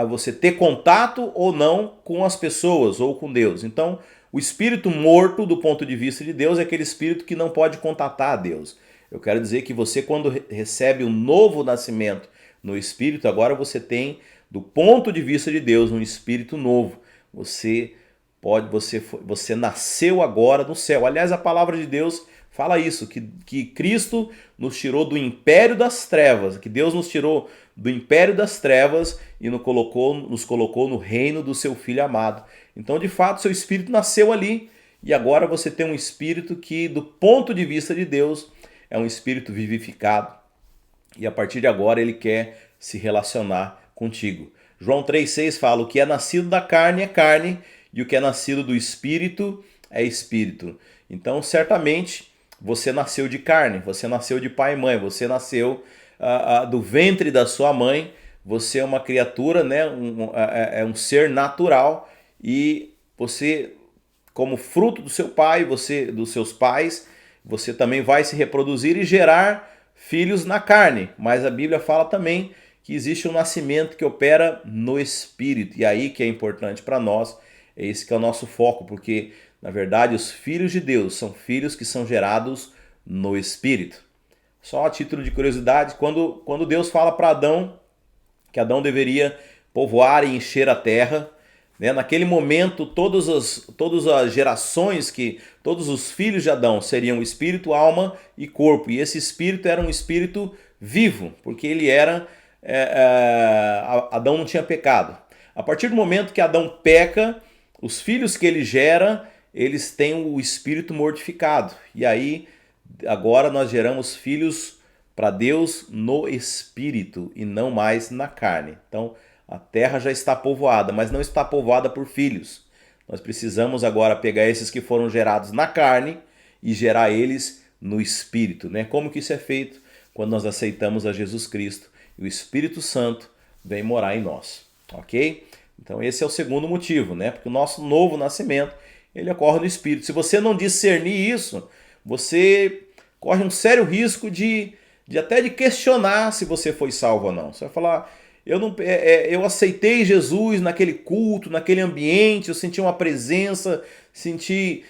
Speaker 1: você ter contato ou não com as pessoas ou com Deus. Então, o espírito morto, do ponto de vista de Deus, é aquele espírito que não pode contatar a Deus. Eu quero dizer que você, quando recebe um novo nascimento no espírito, agora você tem, do ponto de vista de Deus, um espírito novo. Você nasceu agora no céu. Aliás, a palavra de Deus fala isso, que Cristo nos tirou do império das trevas, que Deus nos tirou do império das trevas e nos colocou no reino do seu Filho amado. Então, de fato, seu espírito nasceu ali e agora você tem um espírito que, do ponto de vista de Deus, é um espírito vivificado e a partir de agora ele quer se relacionar contigo. João 3,6 fala: o que é nascido da carne é carne e o que é nascido do espírito é espírito. Então, certamente, você nasceu de carne, você nasceu de pai e mãe, você nasceu do ventre da sua mãe, você é uma criatura, né? É um ser natural e você, como fruto do seu pai, dos seus pais, você também vai se reproduzir e gerar filhos na carne. Mas a Bíblia fala também que existe um nascimento que opera no espírito. E aí que é importante para nós, é esse que é o nosso foco, porque na verdade os filhos de Deus são filhos que são gerados no espírito. Só a título de curiosidade, quando Deus fala para Adão que Adão deveria povoar e encher a terra, né? Naquele momento todas as gerações, todos os filhos de Adão seriam espírito, alma e corpo. E esse espírito era um espírito vivo, porque ele era Adão não tinha pecado. A partir do momento que Adão peca, os filhos que ele gera, eles têm o espírito mortificado. E aí agora nós geramos filhos para Deus no espírito e não mais na carne. Então a terra já está povoada, mas não está povoada por filhos. Nós precisamos agora pegar esses que foram gerados na carne e gerar eles no espírito, né? Como que isso é feito? Quando nós aceitamos a Jesus Cristo e o Espírito Santo vem morar em nós, ok? Então esse é o segundo motivo, né? Porque o nosso novo nascimento, ele ocorre no espírito. Se você não discernir isso, você corre um sério risco de até de questionar se você foi salvo ou não. Você vai falar: eu aceitei Jesus naquele culto, naquele ambiente, eu senti uma presença, senti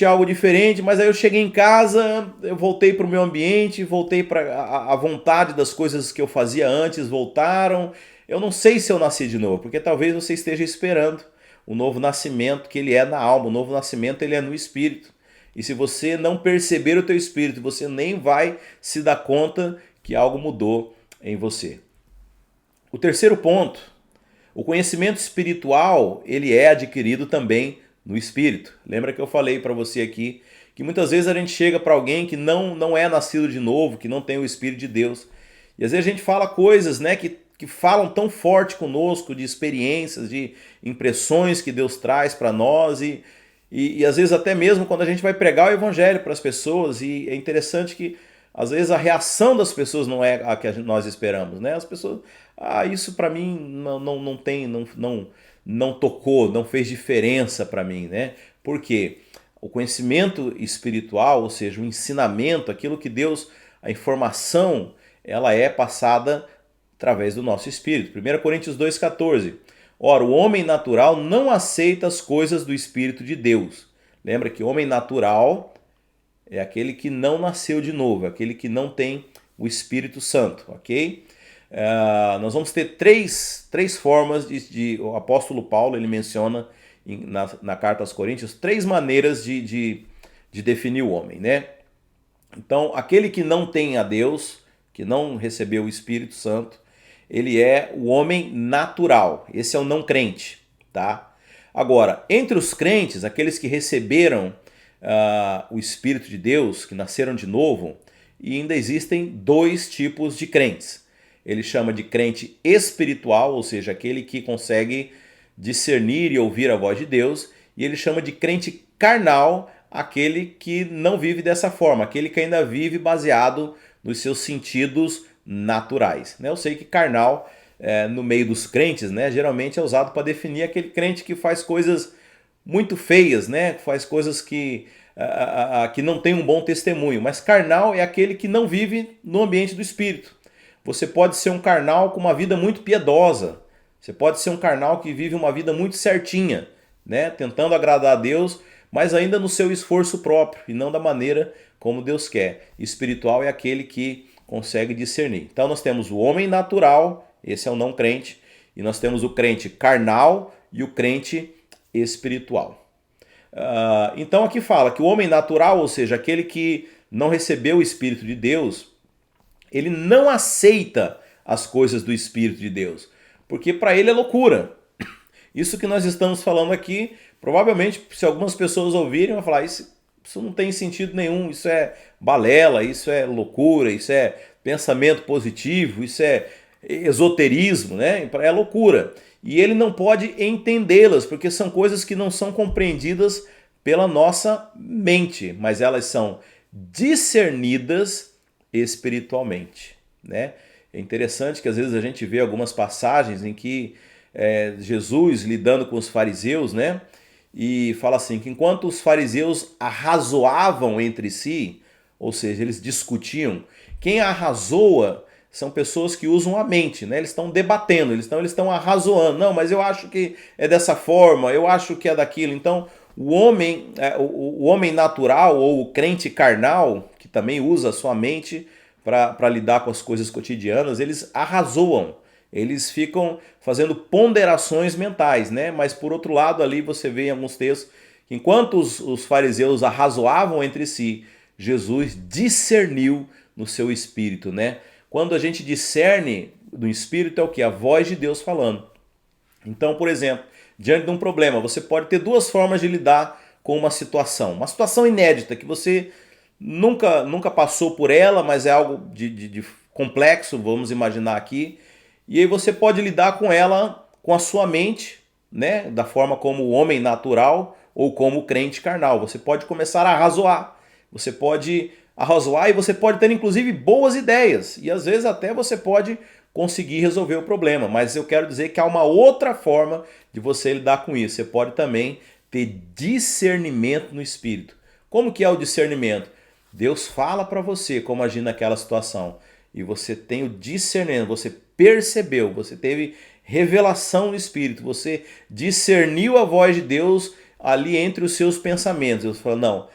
Speaker 1: algo diferente, mas aí eu cheguei em casa, eu voltei para o meu ambiente, voltei para a vontade das coisas que eu fazia antes, voltaram. Eu não sei se eu nasci de novo, porque talvez você esteja esperando o novo nascimento, que ele é na alma, o novo nascimento ele é no espírito. E se você não perceber o teu espírito, você nem vai se dar conta que algo mudou em você. O terceiro ponto, o conhecimento espiritual, ele é adquirido também no espírito. Lembra que eu falei para você aqui que muitas vezes a gente chega para alguém que não é nascido de novo, que não tem o Espírito de Deus. E às vezes a gente fala coisas, né, que falam tão forte conosco, de experiências, de impressões que Deus traz para nós e às vezes até mesmo quando a gente vai pregar o evangelho para as pessoas, e é interessante que às vezes a reação das pessoas não é a que nós esperamos, né? As pessoas, isso para mim não tocou, não fez diferença para mim, né? Por quê? O conhecimento espiritual, ou seja, o ensinamento, aquilo que Deus, a informação, ela é passada através do nosso espírito. 1 Coríntios 2,14. Ora, o homem natural não aceita as coisas do Espírito de Deus. Lembra que o homem natural é aquele que não nasceu de novo, aquele que não tem o Espírito Santo, ok? Nós vamos ter três formas o apóstolo Paulo, ele menciona na carta aos Coríntios, 3 maneiras de definir o homem, né? Então, aquele que não tem a Deus, que não recebeu o Espírito Santo, ele é o homem natural. Esse é o não crente, tá? Agora, entre os crentes, aqueles que receberam o Espírito de Deus, que nasceram de novo, e ainda existem dois tipos de crentes. Ele chama de crente espiritual, ou seja, aquele que consegue discernir e ouvir a voz de Deus, e ele chama de crente carnal, aquele que não vive dessa forma, aquele que ainda vive baseado nos seus sentidos naturais. Eu sei que carnal, no meio dos crentes, geralmente é usado para definir aquele crente que faz coisas muito feias, faz coisas que não tem um bom testemunho. Mas carnal é aquele que não vive no ambiente do Espírito. Você pode ser um carnal com uma vida muito piedosa. Você pode ser um carnal que vive uma vida muito certinha, tentando agradar a Deus, mas ainda no seu esforço próprio e não da maneira como Deus quer. Espiritual é aquele que consegue discernir. Então nós temos o homem natural, esse é o não crente, e nós temos o crente carnal e o crente espiritual. Então aqui fala que o homem natural, ou seja, aquele que não recebeu o Espírito de Deus, ele não aceita as coisas do Espírito de Deus, porque para ele é loucura. Isso que nós estamos falando aqui, provavelmente, se algumas pessoas ouvirem, vão falar, isso não tem sentido nenhum, isso é balela, isso é loucura, isso é pensamento positivo, isso é esoterismo, é loucura. E ele não pode entendê-las, porque são coisas que não são compreendidas pela nossa mente, mas elas são discernidas espiritualmente. É interessante que às vezes a gente vê algumas passagens em que Jesus lidando com os fariseus, e fala assim, que enquanto os fariseus arrazoavam entre si, ou seja, eles discutiam, quem arrazoa são pessoas que usam a mente, eles estão debatendo, eles estão arrazoando, não, mas eu acho que é dessa forma, eu acho que é daquilo. Então o homem natural ou o crente carnal, que também usa a sua mente para lidar com as coisas cotidianas, eles arrazoam. Eles ficam fazendo ponderações mentais, mas por outro lado ali você vê em alguns textos que enquanto os fariseus arrazoavam entre si, Jesus discerniu no seu espírito, Quando a gente discerne no espírito é o que? A voz de Deus falando. Então, por exemplo, diante de um problema, você pode ter duas formas de lidar com uma situação inédita, que você nunca passou por ela, mas é algo de complexo, vamos imaginar aqui. E aí você pode lidar com ela com a sua mente, da forma como o homem natural ou como o crente carnal. Você pode começar a arrazoar. Você pode arrazoar e você pode ter inclusive boas ideias. E às vezes até você pode conseguir resolver o problema. Mas eu quero dizer que há uma outra forma de você lidar com isso. Você pode também ter discernimento no espírito. Como que é o discernimento? Deus fala para você como agir naquela situação. E você tem o discernimento, você percebeu, você teve revelação no Espírito, você discerniu a voz de Deus ali entre os seus pensamentos. Você falou, não,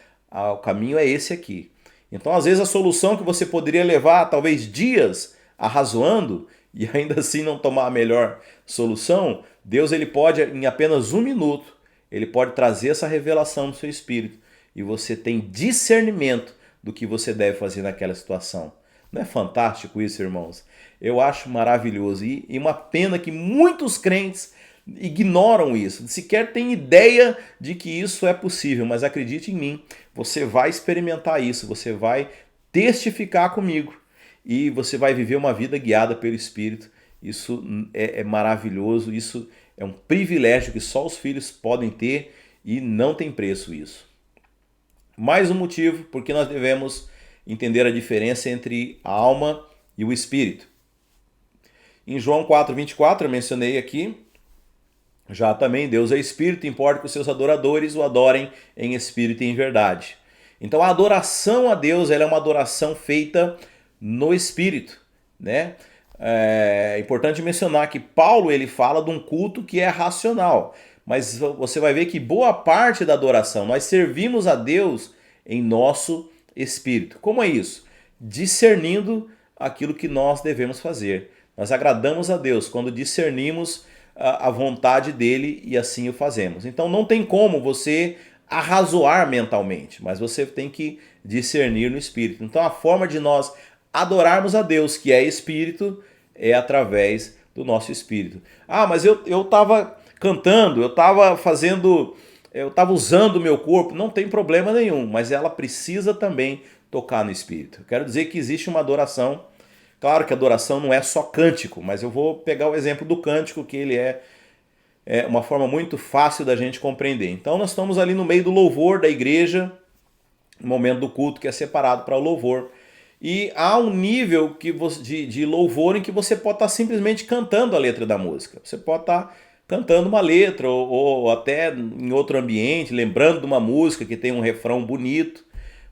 Speaker 1: o caminho é esse aqui. Então, às vezes, a solução que você poderia levar talvez dias arrazoando e ainda assim não tomar a melhor solução, Deus ele pode, em apenas 1 minuto, ele pode trazer essa revelação no seu espírito e você tem discernimento do que você deve fazer naquela situação. Não é fantástico isso, irmãos? Eu acho maravilhoso. E uma pena que muitos crentes ignoram isso. Sequer têm ideia de que isso é possível. Mas acredite em mim, você vai experimentar isso. Você vai testificar comigo. E você vai viver uma vida guiada pelo Espírito. Isso é maravilhoso. Isso é um privilégio que só os filhos podem ter. E não tem preço isso. Mais um motivo porque nós devemos entender a diferença entre a alma e o espírito. Em João 4,24, eu mencionei aqui, já também Deus é espírito, importa que os seus adoradores o adorem em espírito e em verdade. Então a adoração a Deus ela é uma adoração feita no espírito. É importante mencionar que Paulo ele fala de um culto que é racional, mas você vai ver que boa parte da adoração, nós servimos a Deus em nosso espírito. Como é isso? Discernindo aquilo que nós devemos fazer. Nós agradamos a Deus quando discernimos a vontade dele e assim o fazemos. Então não tem como você arrazoar mentalmente, mas você tem que discernir no espírito. Então a forma de nós adorarmos a Deus, que é espírito, é através do nosso espírito. Ah, mas eu estava cantando, eu estava usando o meu corpo, não tem problema nenhum, mas ela precisa também tocar no espírito. Eu quero dizer que existe uma adoração. Claro que a adoração não é só cântico, mas eu vou pegar o exemplo do cântico, que ele é uma forma muito fácil da gente compreender. Então nós estamos ali no meio do louvor da igreja, no momento do culto que é separado para o louvor. E há um nível de louvor em que você pode estar simplesmente cantando a letra da música. Você pode estar cantando uma letra ou até em outro ambiente, lembrando de uma música que tem um refrão bonito.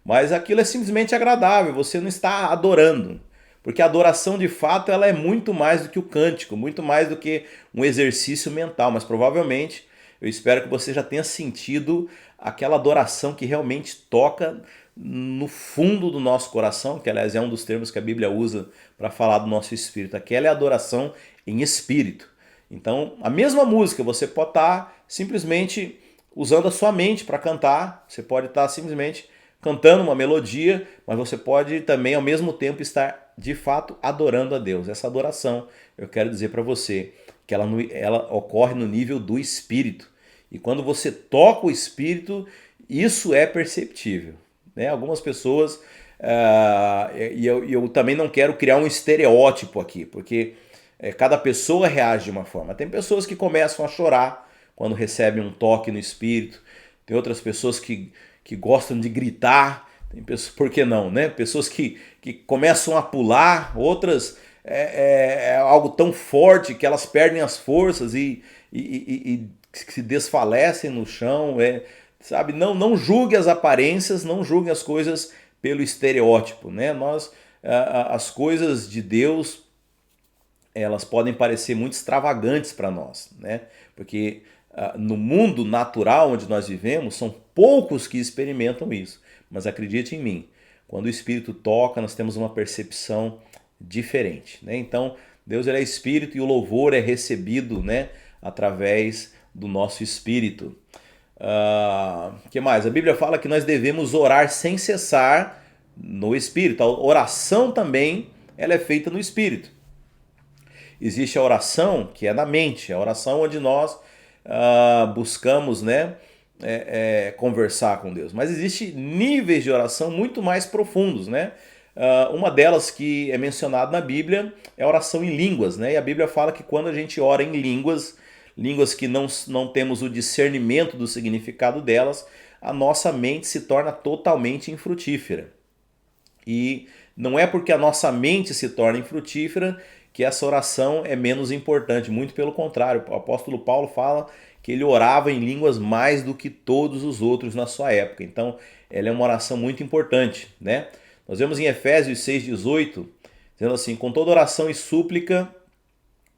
Speaker 1: Mas aquilo é simplesmente agradável, você não está adorando. Porque a adoração de fato ela é muito mais do que o cântico, muito mais do que um exercício mental. Mas provavelmente eu espero que você já tenha sentido aquela adoração que realmente toca no fundo do nosso coração, que aliás é um dos termos que a Bíblia usa para falar do nosso espírito. Aquela é a adoração em espírito. Então, a mesma música você pode estar simplesmente usando a sua mente para cantar, você pode estar simplesmente cantando uma melodia, mas você pode também ao mesmo tempo estar de fato adorando a Deus. Essa adoração, eu quero dizer para você, que ela ocorre no nível do espírito. E quando você toca o espírito, isso é perceptível. Né? Algumas pessoas, e eu também não quero criar um estereótipo aqui, porque cada pessoa reage de uma forma. Tem pessoas que começam a chorar quando recebem um toque no espírito, tem outras pessoas que gostam de gritar, tem pessoas, por que não, né? Pessoas que começam a pular, outras é algo tão forte que elas perdem as forças e se desfalecem no chão, sabe? Não julgue as aparências, não julgue as coisas pelo estereótipo, né? As coisas de Deus, elas podem parecer muito extravagantes para nós, né? Porque no mundo natural onde nós vivemos, são poucos que experimentam isso. Mas acredite em mim, quando o Espírito toca, nós temos uma percepção diferente, né? Então, Deus ele é Espírito e o louvor é recebido, né, através do nosso espírito. Que mais? A Bíblia fala que nós devemos orar sem cessar no Espírito. A oração também ela é feita no Espírito. Existe a oração que é na mente, a oração onde nós buscamos, né, conversar com Deus. Mas existem níveis de oração muito mais profundos, né? Uma delas que é mencionada na Bíblia é a oração em línguas, né? E a Bíblia fala que quando a gente ora em línguas que não temos o discernimento do significado delas, a nossa mente se torna totalmente infrutífera. E não é porque a nossa mente se torna infrutífera que essa oração é menos importante, muito pelo contrário. O apóstolo Paulo fala que ele orava em línguas mais do que todos os outros na sua época. Então, ela é uma oração muito importante, né? Nós vemos em Efésios 6,18, dizendo assim: com toda oração e súplica,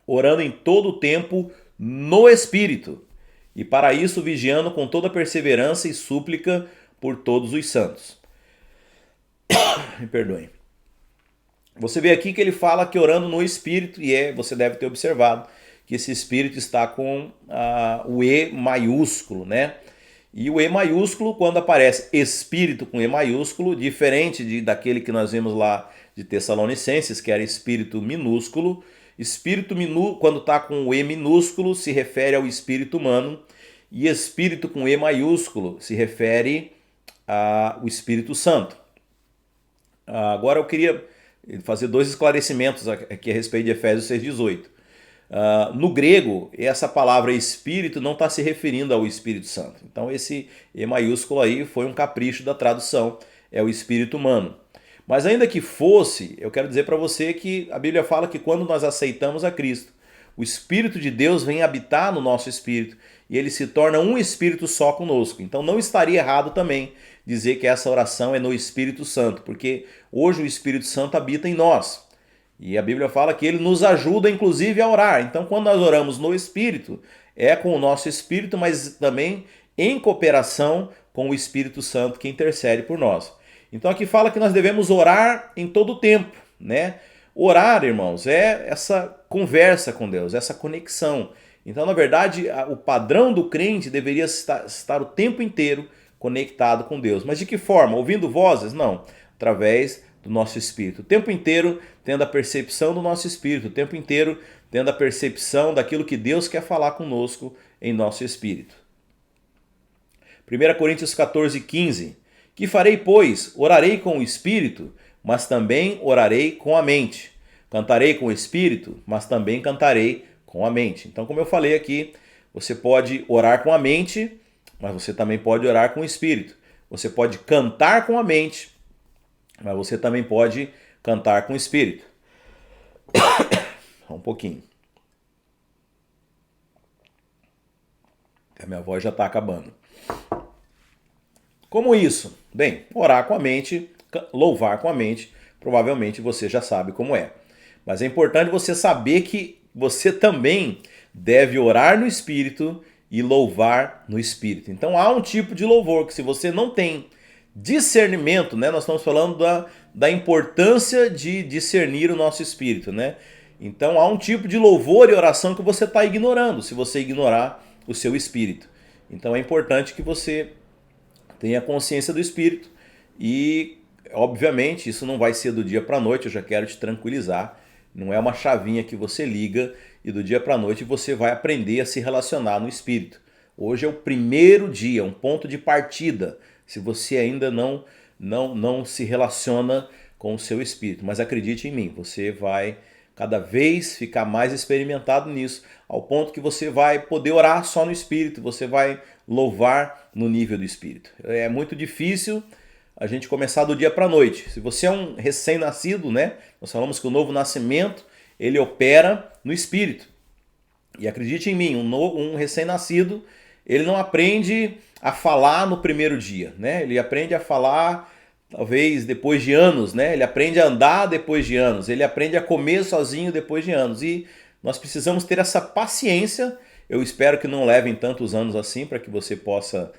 Speaker 1: orando em todo o tempo no Espírito, e para isso vigiando com toda perseverança e súplica por todos os santos. Me perdoem. Você vê aqui que ele fala que orando no Espírito, e você deve ter observado que esse Espírito está com o E maiúsculo, né? E o E maiúsculo, quando aparece Espírito com E maiúsculo, diferente daquele que nós vimos lá de Tessalonicenses, que era Espírito minúsculo, quando está com o E minúsculo, se refere ao Espírito humano, e Espírito com E maiúsculo se refere ao Espírito Santo. Agora eu queria fazer dois esclarecimentos aqui a respeito de Efésios 6,18. No grego, essa palavra Espírito não está se referindo ao Espírito Santo. Então esse E maiúsculo aí foi um capricho da tradução, é o Espírito humano. Mas ainda que fosse, eu quero dizer para você que a Bíblia fala que quando nós aceitamos a Cristo, o Espírito de Deus vem habitar no nosso espírito e ele se torna um espírito só conosco. Então não estaria errado também dizer que essa oração é no Espírito Santo, porque hoje o Espírito Santo habita em nós. E a Bíblia fala que ele nos ajuda inclusive a orar. Então quando nós oramos no Espírito, é com o nosso espírito, mas também em cooperação com o Espírito Santo que intercede por nós. Então aqui fala que nós devemos orar em todo o tempo, né? Orar, irmãos, é essa conversa com Deus, essa conexão. Então, na verdade, o padrão do crente deveria estar o tempo inteiro conectado com Deus. Mas de que forma? Ouvindo vozes? Não. Através do nosso espírito. O tempo inteiro tendo a percepção do nosso espírito, o tempo inteiro tendo a percepção daquilo que Deus quer falar conosco em nosso espírito. 1 Coríntios 14:15. Que farei, pois? Orarei com o espírito, mas também orarei com a mente. Cantarei com o espírito, mas também cantarei com a mente. Então, como eu falei aqui, você pode orar com a mente, mas você também pode orar com o espírito. Você pode cantar com a mente, mas você também pode cantar com o espírito. Um pouquinho. A minha voz já está acabando. Como isso? Bem, orar com a mente, louvar com a mente, provavelmente você já sabe como é. Mas é importante você saber que você também deve orar no Espírito e louvar no Espírito. Então há um tipo de louvor que, se você não tem discernimento, né? Nós estamos falando da importância de discernir o nosso espírito, né? Então há um tipo de louvor e oração que você está ignorando, se você ignorar o seu espírito. Então é importante que você tenha consciência do espírito e, obviamente, isso não vai ser do dia para a noite, eu já quero te tranquilizar. Não é uma chavinha que você liga e do dia para a noite você vai aprender a se relacionar no espírito. Hoje é o primeiro dia, um ponto de partida, se você ainda não se relaciona com o seu espírito. Mas acredite em mim, você vai cada vez ficar mais experimentado nisso, ao ponto que você vai poder orar só no espírito, você vai louvar no nível do espírito. É muito difícil a gente começar do dia para a noite. Se você é um recém-nascido, né? Nós falamos que o novo nascimento, ele opera no espírito. E acredite em mim, um recém-nascido, ele não aprende a falar no primeiro dia, né? Ele aprende a falar talvez depois de anos, né? Ele aprende a andar depois de anos, ele aprende a comer sozinho depois de anos. E nós precisamos ter essa paciência. Eu espero que não levem tantos anos assim para que você possa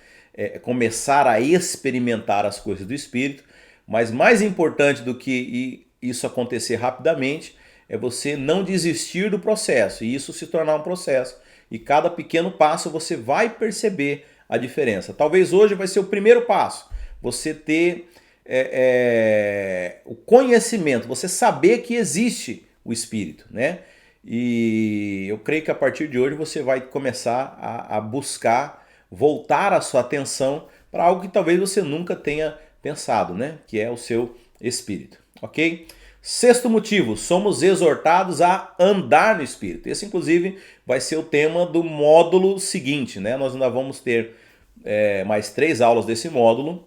Speaker 1: começar a experimentar as coisas do Espírito. Mas mais importante do que isso acontecer rapidamente é você não desistir do processo e isso se tornar um processo. E cada pequeno passo você vai perceber a diferença. Talvez hoje vai ser o primeiro passo, você ter o conhecimento, você saber que existe o Espírito, né? E eu creio que a partir de hoje você vai começar a buscar voltar a sua atenção para algo que talvez você nunca tenha pensado, né? Que é o seu Espírito, ok? Sexto motivo, somos exortados a andar no Espírito. Esse, inclusive, vai ser o tema do módulo seguinte, né? Nós ainda vamos ter mais 3 aulas desse módulo,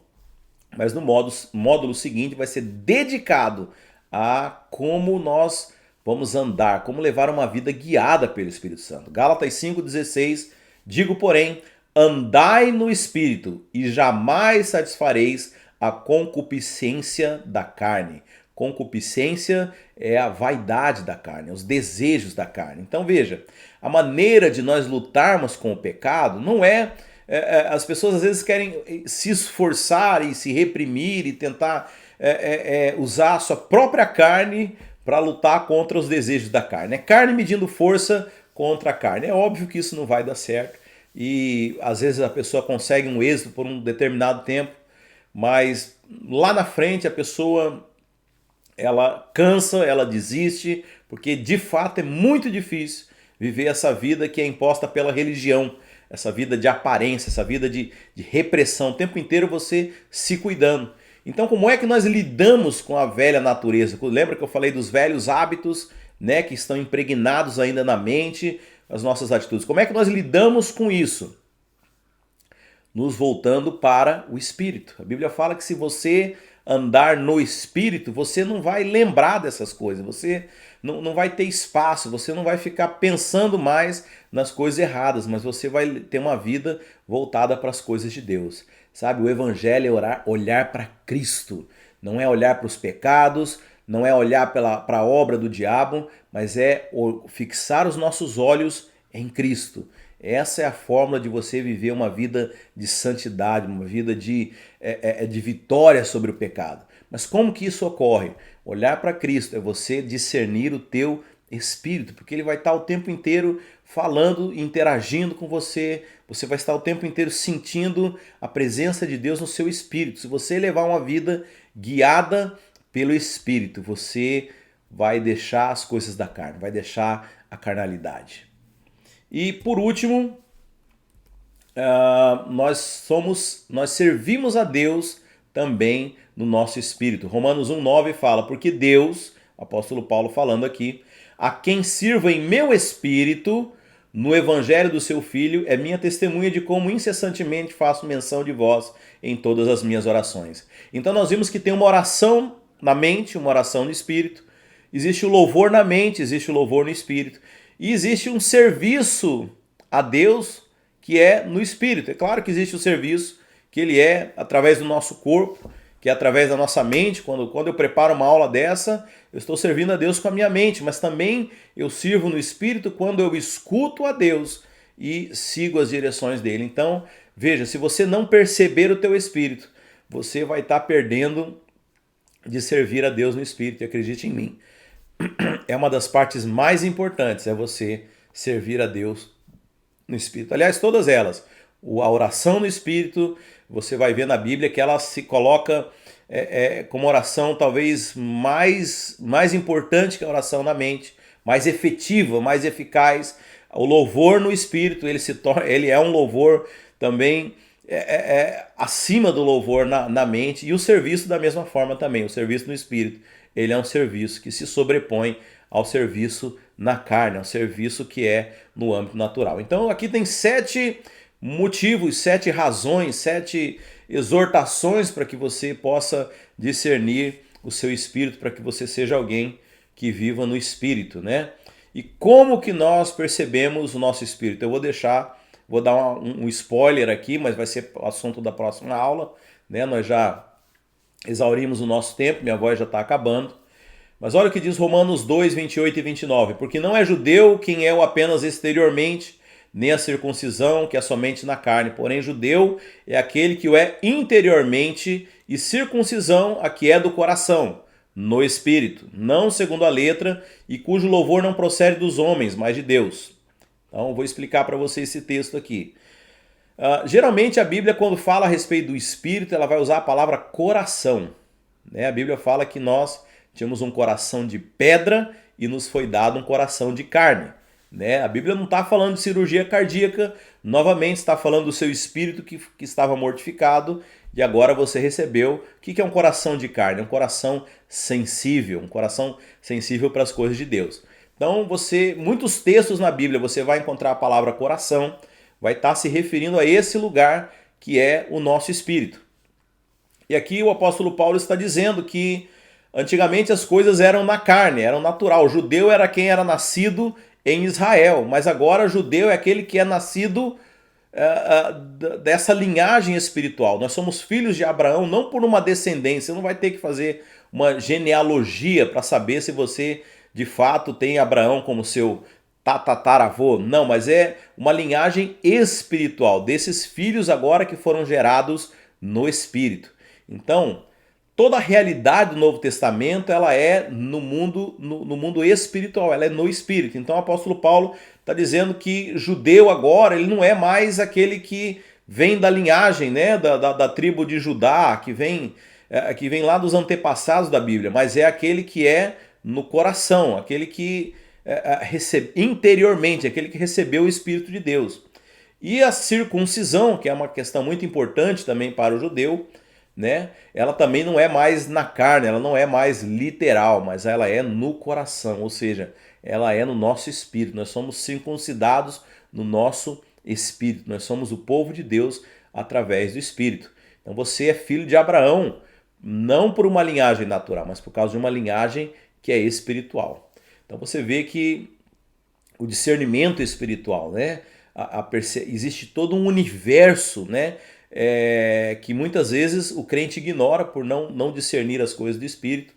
Speaker 1: mas no módulo seguinte vai ser dedicado a como nós vamos andar, como levar uma vida guiada pelo Espírito Santo. Gálatas 5,16, digo, porém, andai no Espírito e jamais satisfareis a concupiscência da carne. Concupiscência é a vaidade da carne, os desejos da carne. Então veja, a maneira de nós lutarmos com o pecado não as pessoas às vezes querem se esforçar e se reprimir e tentar usar a sua própria carne para lutar contra os desejos da carne. É carne medindo força contra a carne. É óbvio que isso não vai dar certo e às vezes a pessoa consegue um êxito por um determinado tempo, mas lá na frente a pessoa ela cansa, ela desiste, porque de fato é muito difícil viver essa vida que é imposta pela religião, essa vida de aparência, essa vida de repressão, o tempo inteiro você se cuidando. Então como é que nós lidamos com a velha natureza? Lembra que eu falei dos velhos hábitos, né, que estão impregnados ainda na mente, as nossas atitudes. Como é que nós lidamos com isso? Nos voltando para o Espírito. A Bíblia fala que se você andar no Espírito, você não vai lembrar dessas coisas, você não vai ter espaço, você não vai ficar pensando mais nas coisas erradas, mas você vai ter uma vida voltada para as coisas de Deus. Sabe, o Evangelho é olhar para Cristo, não é olhar para os pecados, não é olhar para a obra do diabo, mas é fixar os nossos olhos em Cristo. Essa é a fórmula de você viver uma vida de santidade, uma vida de vitória sobre o pecado. Mas como que isso ocorre? Olhar para Cristo é você discernir o teu espírito, porque ele vai estar o tempo inteiro falando, interagindo com você, você vai estar o tempo inteiro sentindo a presença de Deus no seu espírito. Se você levar uma vida guiada pelo Espírito, você vai deixar as coisas da carne, vai deixar a carnalidade. E por último, nós servimos a Deus também no nosso espírito. Romanos 1,9 fala, porque Deus, apóstolo Paulo falando aqui, a quem sirvo em meu espírito, no evangelho do seu Filho, é minha testemunha de como incessantemente faço menção de vós em todas as minhas orações. Então nós vimos que tem uma oração na mente, uma oração no espírito, existe o louvor na mente, existe o louvor no espírito, e existe um serviço a Deus que é no espírito. É claro que existe o serviço que ele é através do nosso corpo, que é através da nossa mente. Quando eu preparo uma aula dessa, eu estou servindo a Deus com a minha mente, mas também eu sirvo no Espírito quando eu escuto a Deus e sigo as direções dele. Então, veja, se você não perceber o teu Espírito, você vai estar perdendo de servir a Deus no Espírito, e acredite em mim. É uma das partes mais importantes, é você servir a Deus no Espírito. Aliás, todas elas. A oração no Espírito, você vai ver na Bíblia que ela se coloca como oração talvez mais importante que a oração na mente, mais efetiva, mais eficaz. O louvor no Espírito, ele é um louvor também acima do louvor na mente, e o serviço da mesma forma também. O serviço no Espírito, ele é um serviço que se sobrepõe ao serviço na carne, ao serviço que é no âmbito natural. Então aqui tem 7 motivos, 7 razões, 7 exortações para que você possa discernir o seu espírito, para que você seja alguém que viva no espírito, né? E como que nós percebemos o nosso espírito? Eu vou dar um spoiler aqui, mas vai ser o assunto da próxima aula, né? Nós já exaurimos o nosso tempo, minha voz já está acabando. Mas olha o que diz Romanos 2, 28 e 29. Porque não é judeu quem é o apenas exteriormente, nem a circuncisão, que é somente na carne. Porém, judeu é aquele que o é interiormente, e circuncisão a que é do coração, no espírito, não segundo a letra, e cujo louvor não procede dos homens, mas de Deus. Então, vou explicar para você esse texto aqui. Geralmente, a Bíblia, quando fala a respeito do espírito, ela vai usar a palavra coração, né? A Bíblia fala que nós tínhamos um coração de pedra e nos foi dado um coração de carne, né? A Bíblia não está falando de cirurgia cardíaca, novamente está falando do seu espírito que estava mortificado e agora você recebeu. O que é um coração de carne? É um coração sensível para as coisas de Deus. Então, muitos textos na Bíblia você vai encontrar a palavra coração, vai estar se referindo a esse lugar que é o nosso espírito. E aqui o apóstolo Paulo está dizendo que antigamente as coisas eram na carne, eram natural. O judeu era quem era nascido em Israel, mas agora judeu é aquele que é nascido dessa linhagem espiritual. Nós somos filhos de Abraão, não por uma descendência. Você não vai ter que fazer uma genealogia para saber se você de fato tem Abraão como seu tataravô. Não, mas é uma linhagem espiritual desses filhos agora que foram gerados no Espírito. Então, toda a realidade do Novo Testamento ela é no mundo espiritual, ela é no Espírito. Então o apóstolo Paulo está dizendo que judeu agora ele não é mais aquele que vem da linhagem, né, da tribo de Judá, que vem lá dos antepassados da Bíblia, mas é aquele que é no coração, aquele que interiormente, aquele que recebeu o Espírito de Deus. E a circuncisão, que é uma questão muito importante também para o judeu, né? Ela também não é mais na carne, ela não é mais literal, mas ela é no coração, ou seja, ela é no nosso espírito. Nós somos circuncidados no nosso espírito, nós somos o povo de Deus através do Espírito. Então você é filho de Abraão, não por uma linhagem natural, mas por causa de uma linhagem que é espiritual. Então você vê que o discernimento espiritual, né? Existe todo um universo, né? Que muitas vezes o crente ignora por não discernir as coisas do Espírito,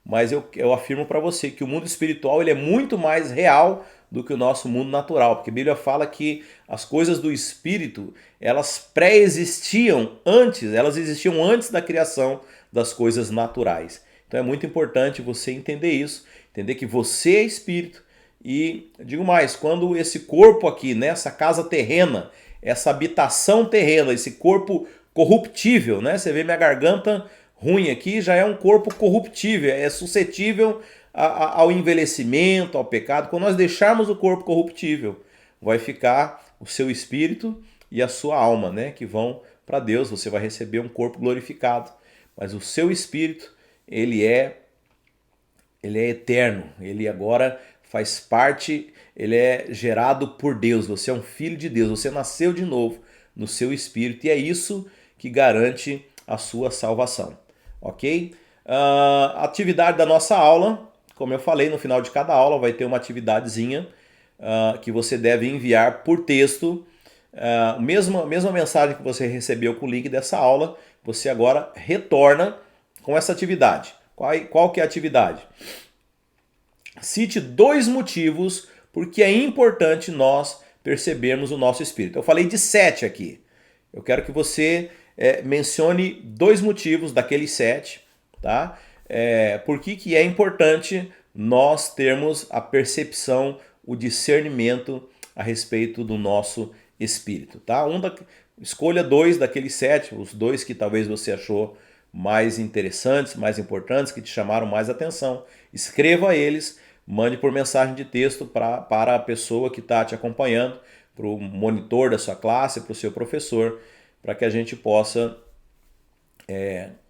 Speaker 1: mas eu afirmo para você que o mundo espiritual ele é muito mais real do que o nosso mundo natural, porque a Bíblia fala que as coisas do Espírito elas pré-existiam antes, elas existiam antes da criação das coisas naturais. Então é muito importante você entender isso, entender que você é Espírito e, digo mais, quando esse corpo aqui, né, essa casa terrena, essa habitação terrena, esse corpo corruptível, né? Você vê minha garganta ruim aqui já é um corpo corruptível, é suscetível ao envelhecimento, ao pecado. Quando nós deixarmos o corpo corruptível, vai ficar o seu espírito e a sua alma, né, que vão para Deus. Você vai receber um corpo glorificado, mas o seu espírito, ele é eterno, ele agora faz parte, ele é gerado por Deus, você é um filho de Deus, você nasceu de novo no seu espírito e é isso que garante a sua salvação, ok? A atividade da nossa aula, como eu falei, no final de cada aula vai ter uma atividadezinha que você deve enviar por texto, mesma mensagem que você recebeu com o link dessa aula, você agora retorna com essa atividade. Qual que é a atividade? Cite 2 motivos porque é importante nós percebermos o nosso espírito. Eu falei de 7 aqui. Eu quero que você mencione 2 motivos daqueles 7, tá? Por que é importante nós termos a percepção, o discernimento a respeito do nosso espírito, tá? Escolha 2 daqueles 7, os 2 que talvez você achou mais interessantes, mais importantes, que te chamaram mais atenção. Escreva eles, mande por mensagem de texto para a pessoa que está te acompanhando, para o monitor da sua classe, para o seu professor, para que a gente possa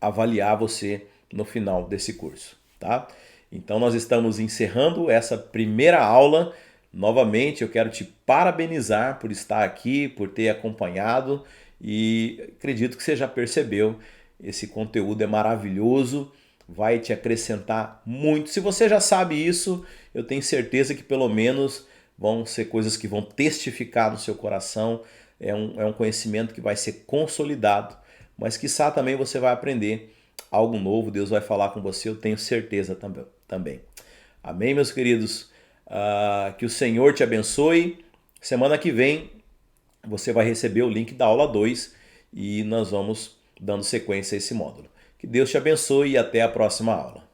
Speaker 1: avaliar você no final desse curso, tá? Então nós estamos encerrando essa primeira aula. Novamente eu quero te parabenizar por estar aqui, por ter acompanhado e acredito que você já percebeu, esse conteúdo é maravilhoso, vai te acrescentar muito. Se você já sabe isso, eu tenho certeza que pelo menos vão ser coisas que vão testificar no seu coração, é um conhecimento que vai ser consolidado, mas quiçá também você vai aprender algo novo, Deus vai falar com você, eu tenho certeza também. Amém, meus queridos? Que o Senhor te abençoe. Semana que vem você vai receber o link da aula 2 e nós vamos dando sequência a esse módulo. Que Deus te abençoe e até a próxima aula.